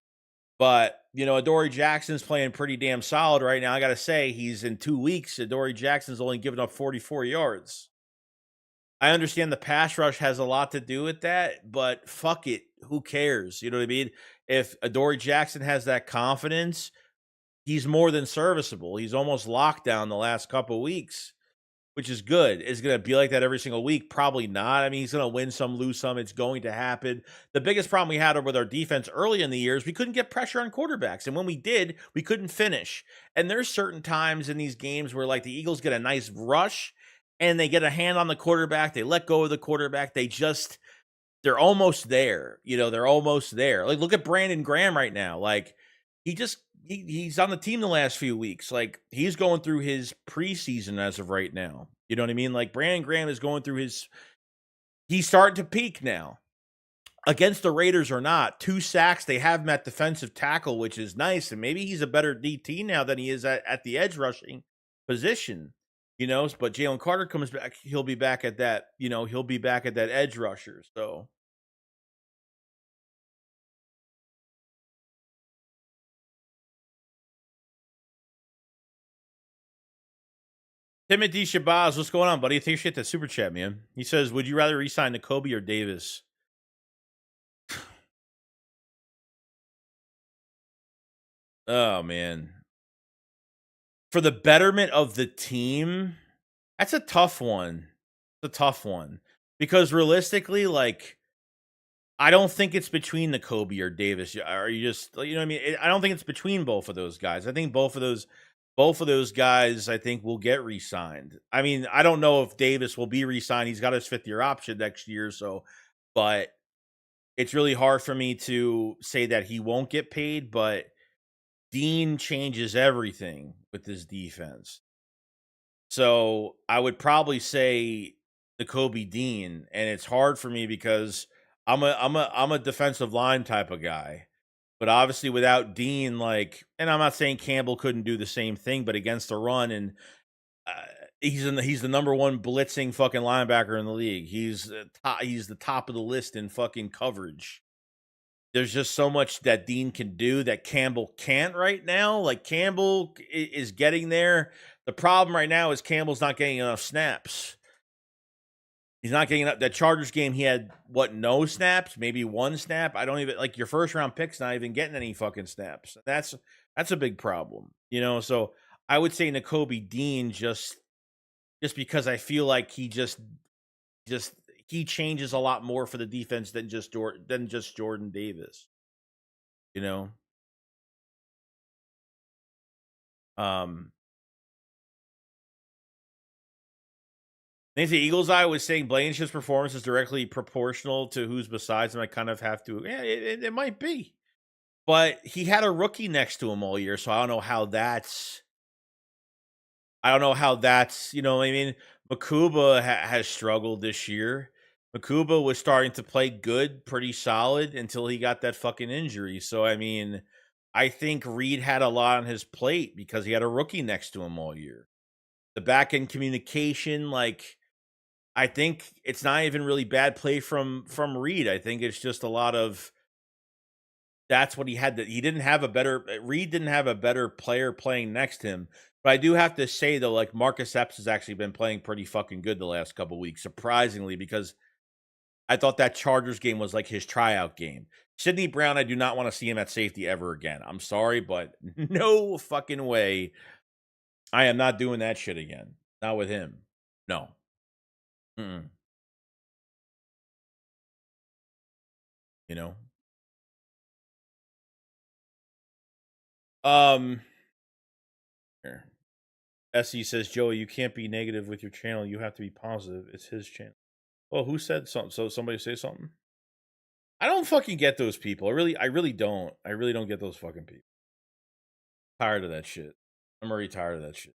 A: But, you know, Adoree Jackson's playing pretty damn solid right now. I got to say, he's in 2 weeks. Adoree Jackson's only given up 44 yards. I understand the pass rush has a lot to do with that, but fuck it. Who cares? You know what I mean? If Adoree Jackson has that confidence, he's more than serviceable. He's almost locked down the last couple weeks, which is good. Is it going to be like that every single week? Probably not. I mean, he's going to win some, lose some. It's going to happen. The biggest problem we had with our defense early in the year is we couldn't get pressure on quarterbacks. And when we did, we couldn't finish. And there's certain times in these games where, like, the Eagles get a nice rush and they get a hand on the quarterback. They let go of the quarterback. They just they're almost there. They're almost there. Like, look at Brandon Graham right now. Like, he's on the team the last few weeks. Like, he's going through his preseason as of right now. You know what I mean? Like, Brandon Graham is going through he's starting to peak now. Against the Raiders or not, 2 sacks. They have him at defensive tackle, which is nice. And maybe he's a better DT now than he is at the edge rushing position. But Jalen Carter comes back. He'll be back at that. He'll be back at that edge rusher. So. Timothy Shabazz, what's going on, buddy? Thanks for that super chat, man. He says, would you rather re-sign Nakobe or Davis? Oh, man. For the betterment of the team, that's a tough one. It's a tough one. Because realistically, like, I don't think it's between Nakobe or Davis. Are you just, you know what I mean? I don't think it's between both of those guys. I think both of those guys, I think, will get re-signed. I mean, I don't know if Davis will be re-signed. He's got his 5th-year option next year, but it's really hard for me to say that he won't get paid, but Dean changes everything with this defense. So I would probably say Nakobe Dean, and it's hard for me because I'm a defensive line type of guy. But obviously without Dean, and I'm not saying Campbell couldn't do the same thing, but against the run, and he's the number 1 blitzing fucking linebacker in the league. He's the top of the list in fucking coverage. There's just so much that Dean can do that Campbell can't right now. Like, Campbell is getting there. The problem right now is Campbell's not getting enough snaps. He's not getting enough. That Chargers game, he had no snaps, maybe 1 snap. I don't even your first round pick's not even getting any fucking snaps. That's a big problem, So I would say Nakobe Dean just because I feel like he he changes a lot more for the defense than just Jordan Davis, Nancy Eagles Eye was saying Blankenship's performance is directly proportional to who's besides him. I kind of have to. Yeah, it might be, but he had a rookie next to him all year, so I don't know how that's. You know what I mean? Makuba has struggled this year. Makuba was starting to play good, pretty solid until he got that fucking injury. So I mean, I think Reed had a lot on his plate because he had a rookie next to him all year. The back end communication, I think it's not even really bad play from Reed. I think it's just a lot of that's what he had. Reed didn't have a better player playing next to him. But I do have to say though, Marcus Epps has actually been playing pretty fucking good the last couple weeks, surprisingly, because I thought that Chargers game was like his tryout game. Sidney Brown, I do not want to see him at safety ever again. I'm sorry, but no fucking way. I am not doing that shit again. Not with him. No. Mm-mm. You know? Here. Essie says, Joey, you can't be negative with your channel. You have to be positive. It's his channel. Well, who said something? So somebody say something? I don't fucking get those people. I really don't. I really don't get those fucking people. Tired of that shit. I'm already tired of that shit.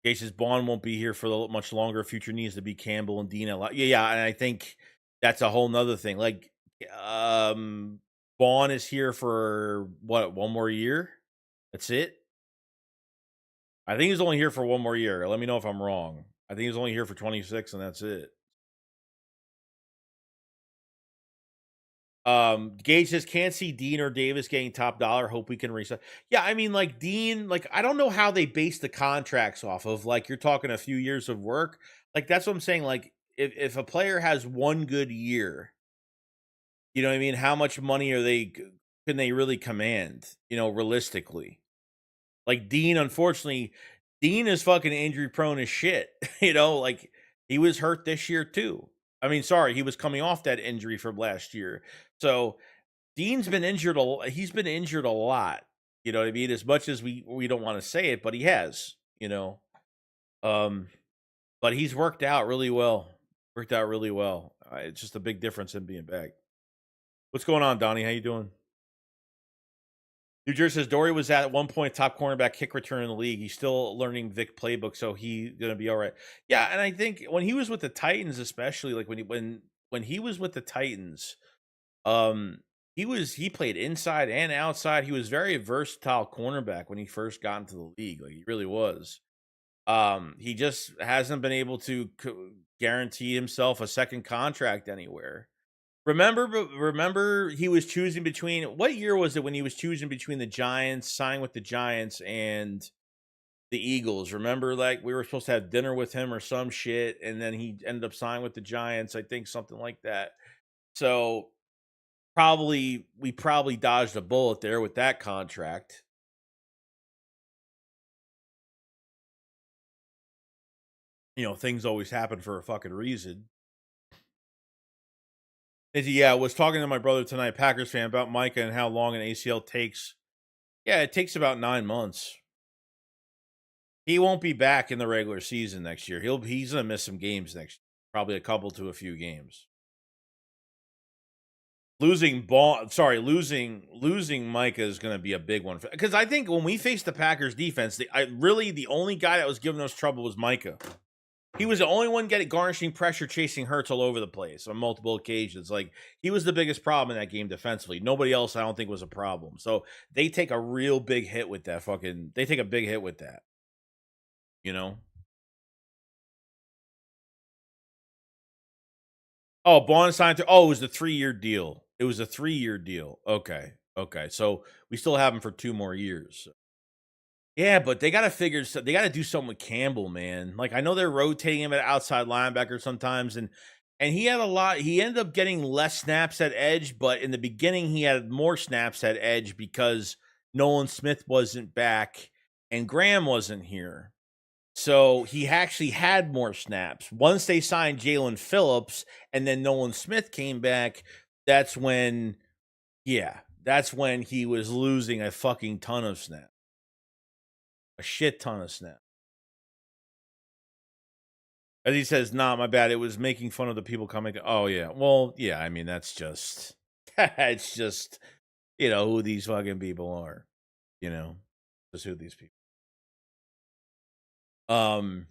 A: Gage says Bond won't be here for much longer. Future needs to be Campbell and Dean. Yeah, and I think that's a whole nother thing. Vaughn is here for what, 1 more year? That's it. I think he's only here for 1 more year. Let me know if I'm wrong. I think he's only here for 26, and that's it. Gage says can't see Dean or Davis getting top dollar. Hope we can reset. Yeah, I mean, Dean, I don't know how they base the contracts off of. You're talking a few years of work. That's what I'm saying. If a player has 1 good year, you know what I mean? How much money can they really command? Realistically, Dean. Unfortunately, Dean is fucking injury prone as shit. He was hurt this year too. I mean, sorry, he was coming off that injury from last year. So Dean's been injured he's been injured a lot. You know what I mean? As much as we don't want to say it, but he has, But he's worked out really well. Worked out really well. It's just a big difference in being back. What's going on, Donnie? How you doing? New Jersey says Dory was at one point top cornerback kick return in the league. He's still learning Vic playbook, so he's gonna be all right. Yeah, and I think when he was with the Titans, especially like when he was with the Titans, um, he played inside and outside. He was very versatile cornerback when he first got into the league. Like he really was. He just hasn't been able to guarantee himself a second contract anywhere. Remember, he was choosing between what year was it when he was choosing between the Giants, signing with the Giants, and the Eagles? Remember, like we were supposed to have dinner with him or some shit, and then he ended up signing with the Giants. I think something like that. So we probably dodged a bullet there with that contract. You know, things always happen for a fucking reason. Yeah, I was talking to my brother tonight, Packers fan, about Micah and how long an ACL takes. Yeah, it takes about 9 months. He won't be back in the regular season next year. He's gonna miss some games next year, probably a couple to a few games. Losing Micah is going to be a big one because I think when we faced the Packers defense, the only guy that was giving us trouble was Micah. He was the only one getting garnishing pressure, chasing Hurts all over the place on multiple occasions. Like he was the biggest problem in that game defensively. Nobody else, I don't think, was a problem. So they take a real big hit with that. They take a big hit with that. You know. Oh, Bond signed. Oh, it was the 3-year deal. It was a 3-year deal. Okay. So we still have him for 2 more years. Yeah, but they got to do something with Campbell, man. Like I know they're rotating him at outside linebacker sometimes, and he had a lot. He ended up getting less snaps at edge, but in the beginning he had more snaps at edge because Nolan Smith wasn't back and Graham wasn't here. So he actually had more snaps. Once they signed Jalen Phillips and then Nolan Smith came back, that's when he was losing a fucking ton of snaps. A shit ton of snaps. As he says, nah, my bad. It was making fun of the people coming. Oh, yeah. Well, yeah, I mean, that's just, it's just, who these fucking people are. Just who these people. So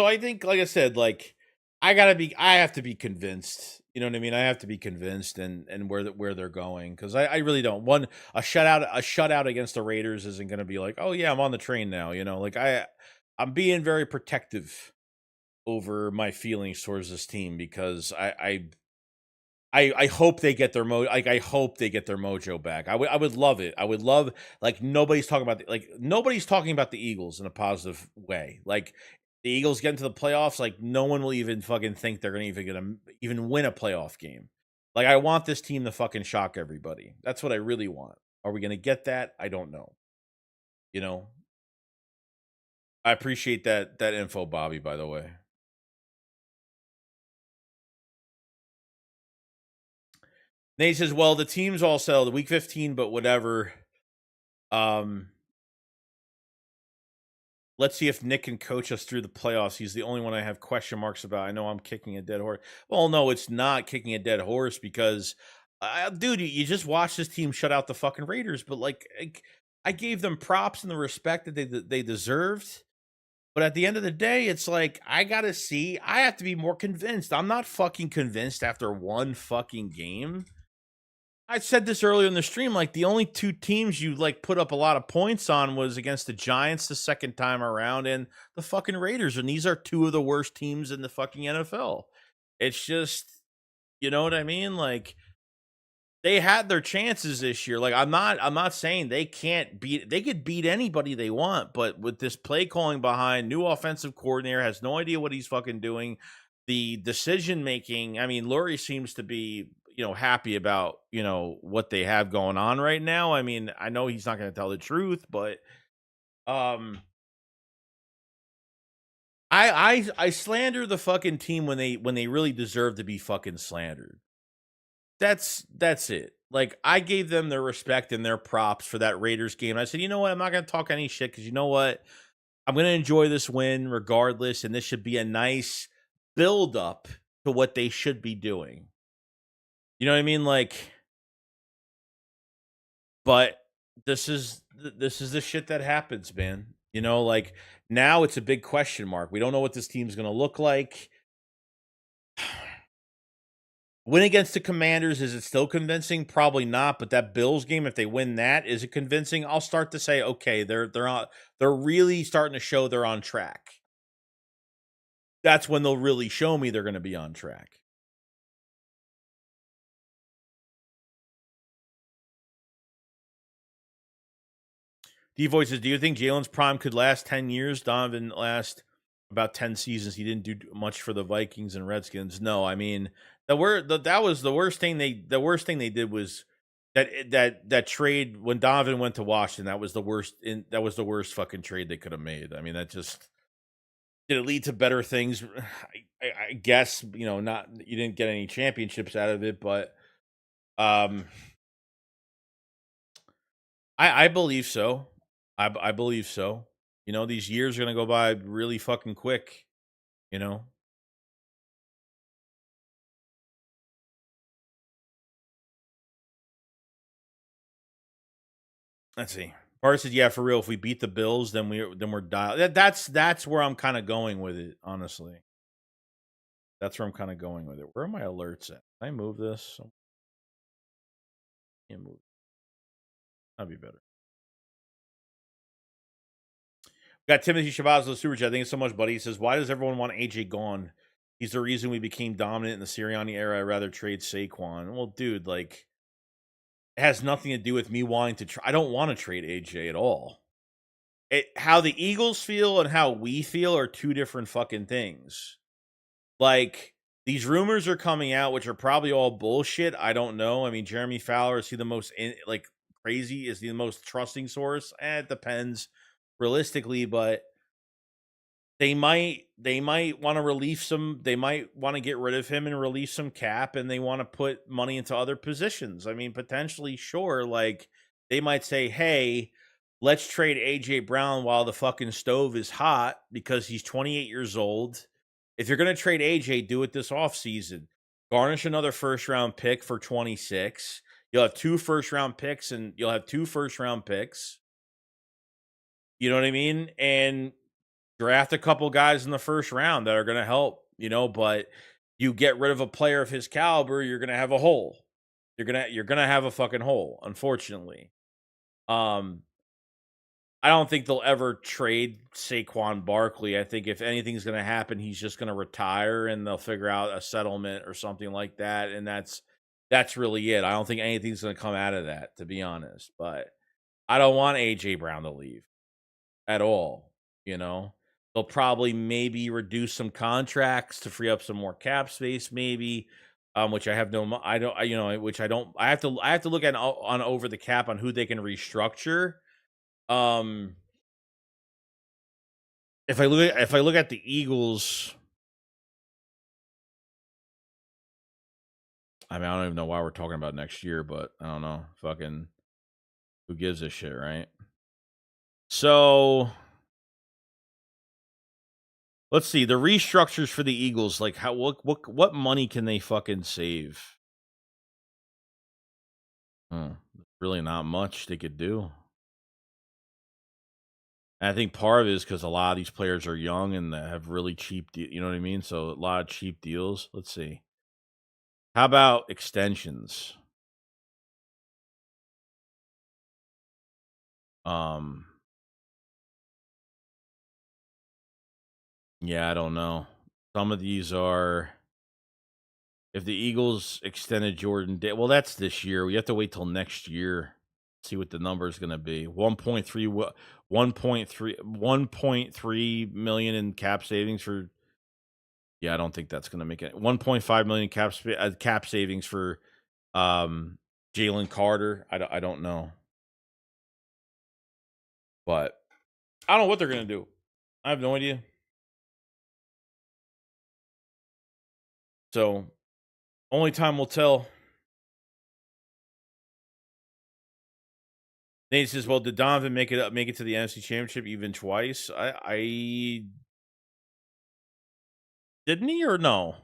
A: I think, like I said, like, I have to be convinced. You know what I mean? I have to be convinced and where they're going because I really don't. A shutout against the Raiders isn't going to be like, oh yeah, I'm on the train now. Like I'm being very protective over my feelings towards this team because I hope they get their I hope they get their mojo back. I would love it. I would love like nobody's talking about the Eagles in a positive way. Like the Eagles get into the playoffs, like no one will even fucking think they're gonna even win a playoff game. Like I want this team to fucking shock everybody. That's what I really want. Are we gonna get that? I don't know. I appreciate that info, Bobby, by the way. Nate says, well, the team's all settled week 15, but whatever. Let's see if Nick can coach us through the playoffs. He's the only one I have question marks about. I know I'm kicking a dead horse. Well, no, it's not kicking a dead horse because, dude, you just watched this team shut out the fucking Raiders. But like, I gave them props and the respect that they deserved. But at the end of the day, it's like I have to be more convinced. I'm not fucking convinced after one fucking game. I said this earlier in the stream, like the only 2 teams you like put up a lot of points on was against the Giants the second time around and the fucking Raiders. And these are 2 of the worst teams in the fucking NFL. It's just, you know what I mean? Like they had their chances this year. Like I'm not saying they could beat anybody they want, but with this play calling behind, new offensive coordinator has no idea what he's fucking doing. The decision making, I mean, Lurie seems to be happy about what they have going on right now. I mean, I know he's not going to tell the truth, but I slander the fucking team when they really deserve to be fucking slandered. That's it. Like I gave them their respect and their props for that Raiders game. I said, you know what, I'm not going to talk any shit because you know what, I'm going to enjoy this win regardless, and this should be a nice build up to what they should be doing. You know what I mean? Like, but this is the shit that happens, man. You know, like now it's a big question mark. We don't know what this team's going to look like. Win against the Commanders, is it still convincing? Probably not. But that Bills game, if they win that, is it convincing? I'll start to say, okay, they're really starting to show they're on track. That's when they'll really show me they're going to be on track. D Voices, do you think Jalen's prime could last 10 years? Donovan last about 10 seasons. He didn't do much for the Vikings and Redskins. No, I mean, that was the worst thing they did was that trade when Donovan went to Washington. That was the worst fucking trade they could have made. I mean, that just did it lead to better things? I guess, you know, not you didn't get any championships out of it, but I believe so. I believe so. You know, these years are gonna go by really fucking quick. You know. Let's see. Bart said, "Yeah, for real. If we beat the Bills, then we're dialed." That's where I'm kind of going with it. Honestly, that's where I'm kind of going with it. Where are my alerts at? Can I move this? Can't move. That'd be better. Got Timothy Shabazz the super chat. Thank you so much, buddy. He says, "Why does everyone want AJ gone? He's the reason we became dominant in the Sirianni era. I'd rather trade Saquon." Well, dude, like it has nothing to do with me wanting to I don't want to trade AJ at all. How the Eagles feel and how we feel are two different fucking things. Like these rumors are coming out, which are probably all bullshit. I don't know. I mean, Jeremy Fowler, is he the most crazy? Is he the most trusting source? It depends realistically, but they might want to release some. They might want to get rid of him and release some cap, and they want to put money into other positions. I mean, potentially, sure. Like they might say, "Hey, let's trade AJ Brown while the fucking stove is hot because he's 28 years old. If you're going to trade AJ, do it this offseason. Garnish another first round pick for 26. You'll have 2 first round picks and you'll have 2 first round picks. You know what I mean? And draft a couple guys in the first round that are going to help, you know, but you get rid of a player of his caliber, you're going to have a hole. You're going to have a fucking hole, unfortunately. I don't think they'll ever trade Saquon Barkley. I think if anything's going to happen, he's just going to retire and they'll figure out a settlement or something like that, and that's really it. I don't think anything's going to come out of that, to be honest, but I don't want AJ Brown to leave at all, you know. They'll probably maybe reduce some contracts to free up some more cap space, maybe. Which I have no, I don't, you know, which I don't. I have to look at on over the cap on who they can restructure. Um, if I look at the Eagles, I mean, I don't even know why we're talking about next year, but I don't know. Fucking, who gives a shit, right? So let's see the restructures for the Eagles. Like, how what money can they fucking save? Really not much they could do. And I think part of it is because a lot of these players are young and they have really cheap, you know what I mean? So a lot of cheap deals. Let's see. How about extensions? Um, yeah, I don't know. Some of these are if the Eagles extended Jordan Day, well, that's this year. We have to wait till next year. See what the number is going to be. 1.3 million in cap savings for. Yeah, I don't think that's going to make it. 1.5 million cap savings for Jalen Carter. I don't know, but I don't know what they're going to do. I have no idea. So only time will tell. Nate says, "Well, did Donovan make it to the NFC Championship even twice?" Didn't he or no?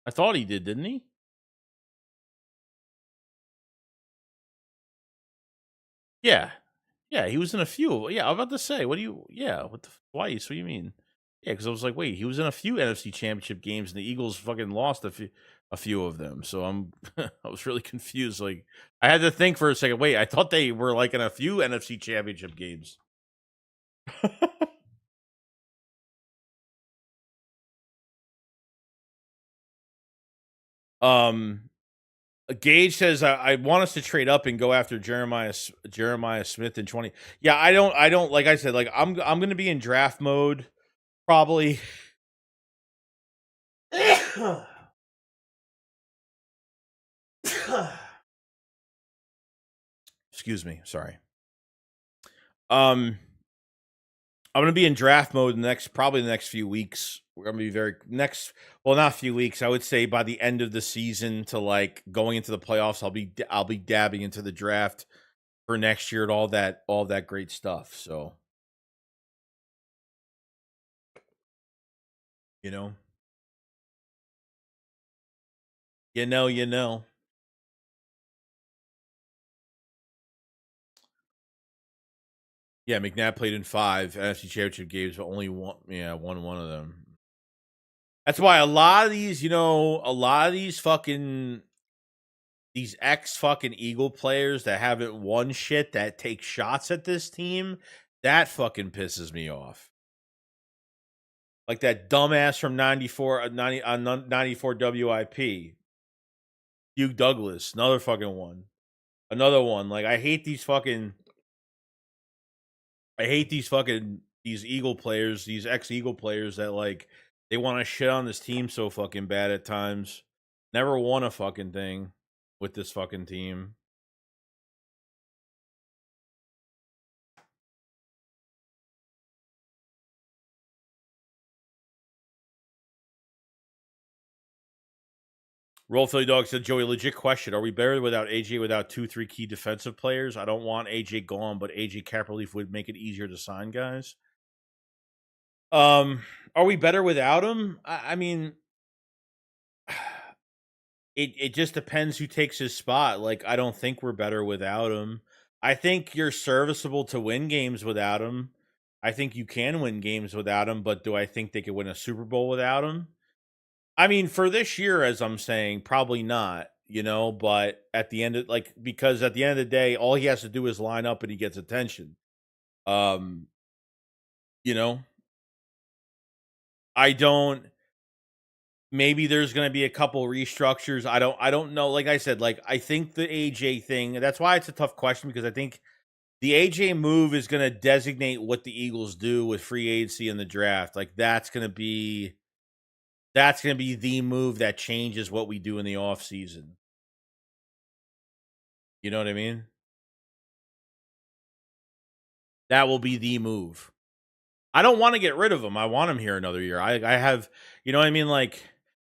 A: I thought he did, didn't he? Yeah. Yeah, he was in a few. Yeah, I'm about to say, what do you yeah, what the twice? What do you mean? Yeah, because I was like, wait, he was in a few NFC championship games and the Eagles fucking lost a few of them. So I was really confused. Like I had to think for a second, wait, I thought they were like in a few NFC championship games. um Gage says I want us to trade up and go after Jeremiah Smith in 20. Yeah, I don't like I said, like I'm gonna be in draft mode probably. Excuse me, sorry. Um I'm gonna be in draft mode probably the next few weeks. We're gonna be well, not a few weeks. I would say by the end of the season to like going into the playoffs, I'll be dabbing into the draft for next year and all that great stuff. So you know, you know. Yeah, McNabb played in 5 NFC Championship games, but only won one of them. That's why a lot of these fucking these ex fucking Eagle players that haven't won shit that take shots at this team, that fucking pisses me off. Like that dumbass from 94 94 WIP. Hugh Douglas, another fucking one. Another one. Like I hate these Eagle players, these ex Eagle players that like they want to shit on this team so fucking bad at times. Never won a fucking thing with this fucking team. Roll Philly Dog said, Joey, legit question. Are we better without AJ without 2-3 key defensive players? I don't want AJ gone, but AJ cap relief would make it easier to sign guys. Are we better without him? I mean, it just depends who takes his spot. Like, I don't think we're better without him. I think you're serviceable to win games without him. I think you can win games without him, but do I think they could win a Super Bowl without him? I mean, for this year, as I'm saying, probably not, but at the end of because at the end of the day, all he has to do is line up and he gets attention. Um, you know, I don't maybe there's gonna be a couple restructures. I don't know. Like I said, like I think the AJ thing, that's why it's a tough question because I think the AJ move is gonna designate what the Eagles do with free agency in the draft. Like that's gonna be the move that changes what we do in the offseason. You know what I mean? That will be the move. I don't want to get rid of him. I want him here another year. I have, you know what I mean? Like,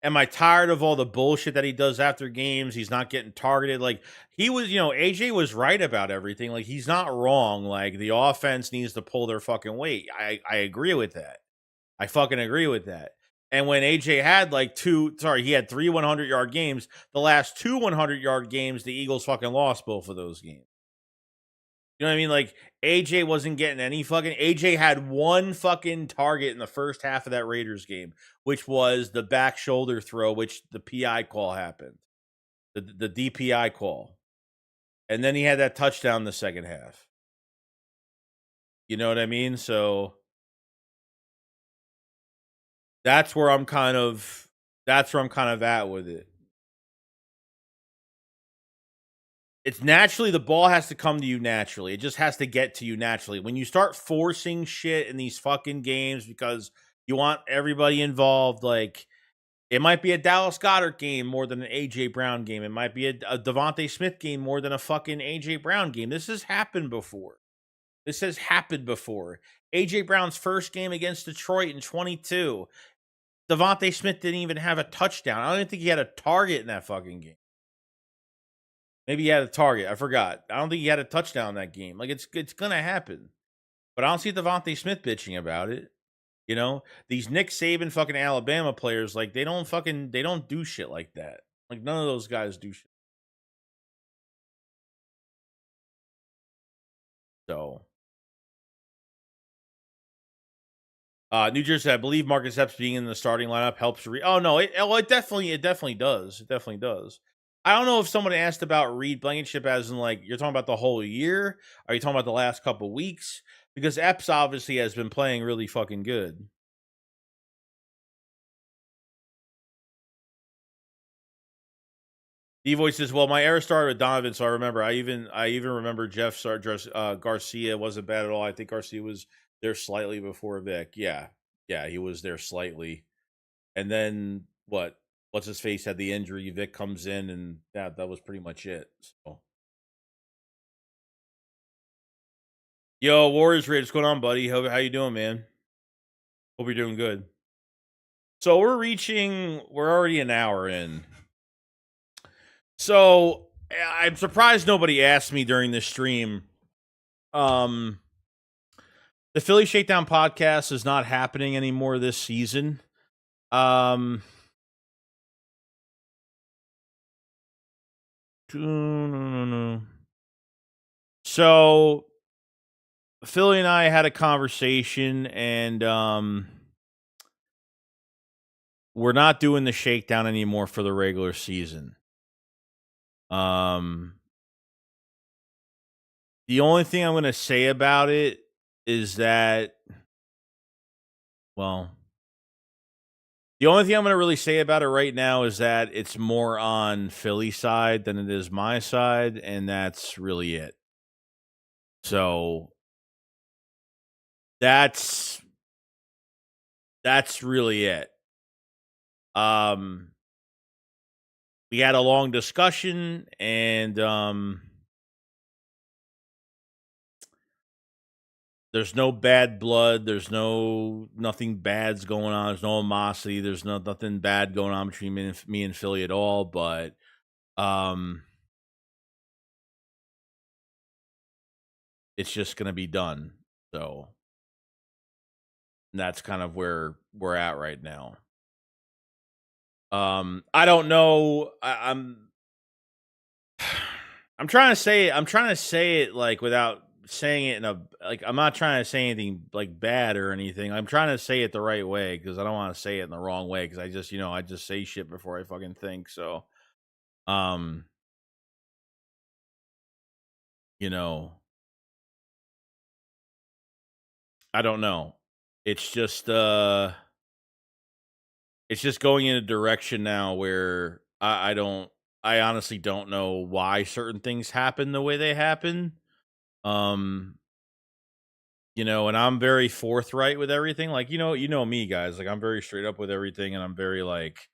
A: am I tired of all the bullshit that he does after games? He's not getting targeted. Like, he was, AJ was right about everything. Like, he's not wrong. Like, the offense needs to pull their fucking weight. I agree with that. I fucking agree with that. And when AJ had he had 3 100-yard games. The last 2 100-yard games, the Eagles fucking lost both of those games. You know what I mean? Like AJ wasn't getting any fucking. AJ had one fucking target in the first half of that Raiders game, which was the back shoulder throw, which the PI call happened, the DPI call, and then he had that touchdown in the second half. You know what I mean? So that's where I'm kind of at with it. It's naturally the ball has to come to you naturally. It just has to get to you naturally. When you start forcing shit in these fucking games because you want everybody involved, like it might be a Dallas Goddard game more than an AJ Brown game. It might be a Devontae Smith game more than a fucking AJ Brown game. This has happened before. AJ Brown's first game against Detroit in 22. Devontae Smith didn't even have a touchdown. I don't even think he had a target in that fucking game. Maybe he had a target. I forgot. I don't think he had a touchdown in that game. Like it's gonna happen. But I don't see Devontae Smith bitching about it. You know, these Nick Saban fucking Alabama players, like they don't do shit like that. Like none of those guys do shit. So New Jersey, I believe Marcus Epps being in the starting lineup helps. Oh no, it definitely does. It definitely does. I don't know if someone asked about Reed Blankenship as in like you're talking about the whole year. Are you talking about the last couple weeks? Because Epps obviously has been playing really fucking good. D voice says, "Well, my era started with Donovan, so I remember. I even remember Garcia wasn't bad at all. I think Garcia was there slightly before Vic. Yeah, yeah, he was there slightly, and then what's his face had the injury. Vic comes in, and that was pretty much it. So, yo, Warriors Raid, what's going on, buddy? How you doing, man? Hope you're doing good. So we're already an hour in. So I'm surprised nobody asked me during this stream. Um, the Philly Shakedown podcast is not happening anymore this season. Um, so Philly and I had a conversation, and we're not doing the shakedown anymore for the regular season. Um, the only thing I'm going to say about it is that, well, the only thing I'm going to really say about it right now is that it's more on Philly side than it is my side, and that's really it. So that's really it. Um, we had a long discussion, and there's no bad blood. There's nothing bad's going on. There's no animosity. There's nothing bad going on between me and Philly at all. But it's just gonna be done. So that's kind of where we're at right now. I don't know. I'm trying to say it like without saying it in a like I'm not trying to say anything like bad or anything. I'm trying to say it the right way because I don't want to say it in the wrong way because I just say shit before I fucking think. So um you know, I don't know. It's just going in a direction now where I honestly don't know why certain things happen the way they happen. Um and I'm very forthright with everything. Like, you know me, guys. Like, I'm very straight up with everything, and I'm very like,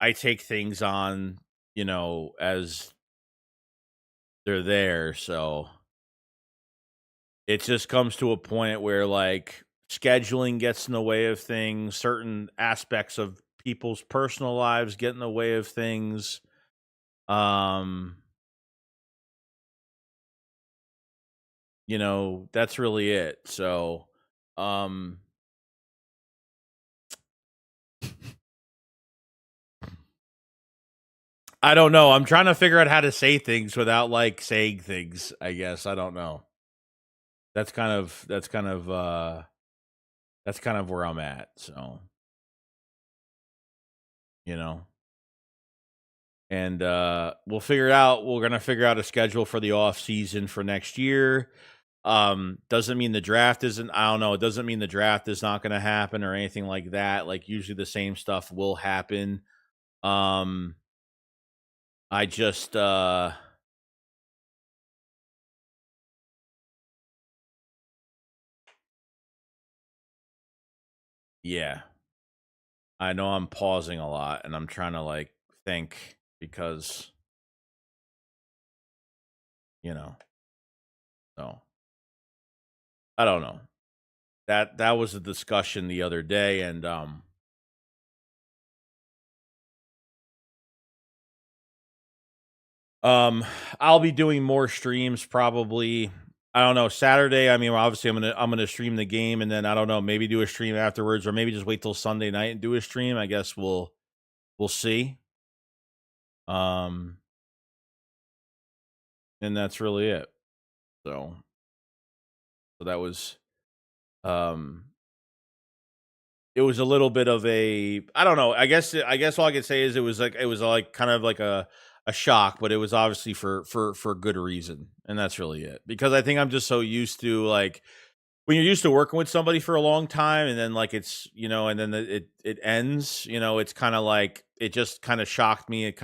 A: I take things on, as they're there. So it just comes to a point where like scheduling gets in the way of things, certain aspects of people's personal lives get in the way of things. Um, that's really it. So, um, I don't know. I'm trying to figure out how to say things without like saying things, I guess. I don't know. That's kind of where I'm at. So, you know. And we'll figure it out. We're gonna figure out a schedule for the off season for next year. Doesn't mean the draft isn't, I don't know, it doesn't mean the draft is not gonna happen or anything like that. Like usually the same stuff will happen. Um I just yeah. I know I'm pausing a lot and I'm trying to like think because you know, so I don't know. That was a discussion the other day, and um I'll be doing more streams probably. I don't know, Saturday, I mean, obviously, I'm gonna stream the game, and then, I don't know, maybe do a stream afterwards, or maybe just wait till Sunday night and do a stream. I guess we'll see. Um, and that's really it. So that was, um it was a little bit of a, I don't know, I guess all I could say is it was like kind of like a shock, but it was obviously for good reason, and that's really it. Because I think I'm just so used to, like, when you're used to working with somebody for a long time, and then, like, it's, and then it ends, it's kind of like, it just kind of shocked me. It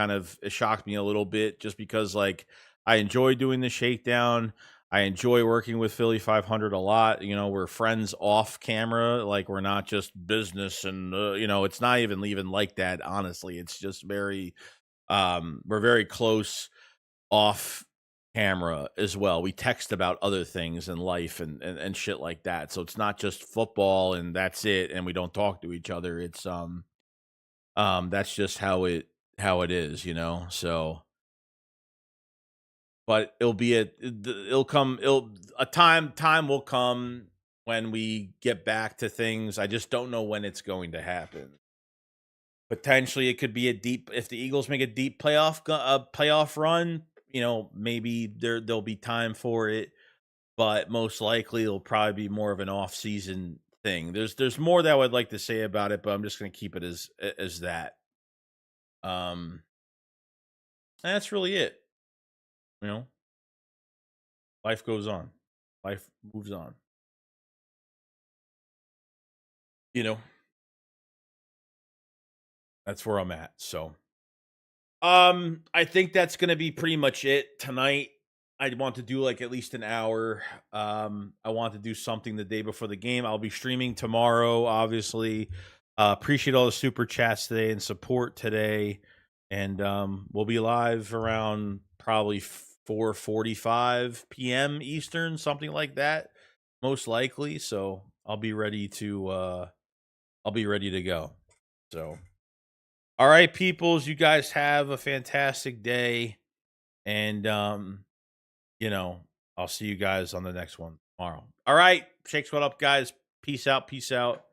A: shocked me a little bit, just because, like, I enjoy doing the shakedown. I enjoy working with Philly 500 a lot. We're friends off camera, like, we're not just business, and it's not even like that, honestly. It's just very, we're very close off camera as well. We text about other things in life, and shit like that. So it's not just football and that's it, and we don't talk to each other. It's that's just how it is. So, but it'll a time will come when we get back to things. I just don't know when it's going to happen. Potentially, it could be a deep, if the Eagles make a deep playoff run. Maybe there'll be time for it, but most likely it'll probably be more of an off-season thing. There's more that I would like to say about it, but I'm just going to keep it as that. Um, and that's really it. You know, life goes on, life moves on. You know, that's where I'm at. So. I think that's gonna be pretty much it tonight. I want to do, like, at least an hour. I want to do something the day before the game. I'll be streaming tomorrow, obviously. Appreciate all the super chats today and support today. And we'll be live around probably 4:45 p.m. Eastern, something like that, most likely. So I'll be ready to go. So, all right, peoples, you guys have a fantastic day. And you know, I'll see you guys on the next one tomorrow. All right, shakes what up, guys. Peace out, peace out.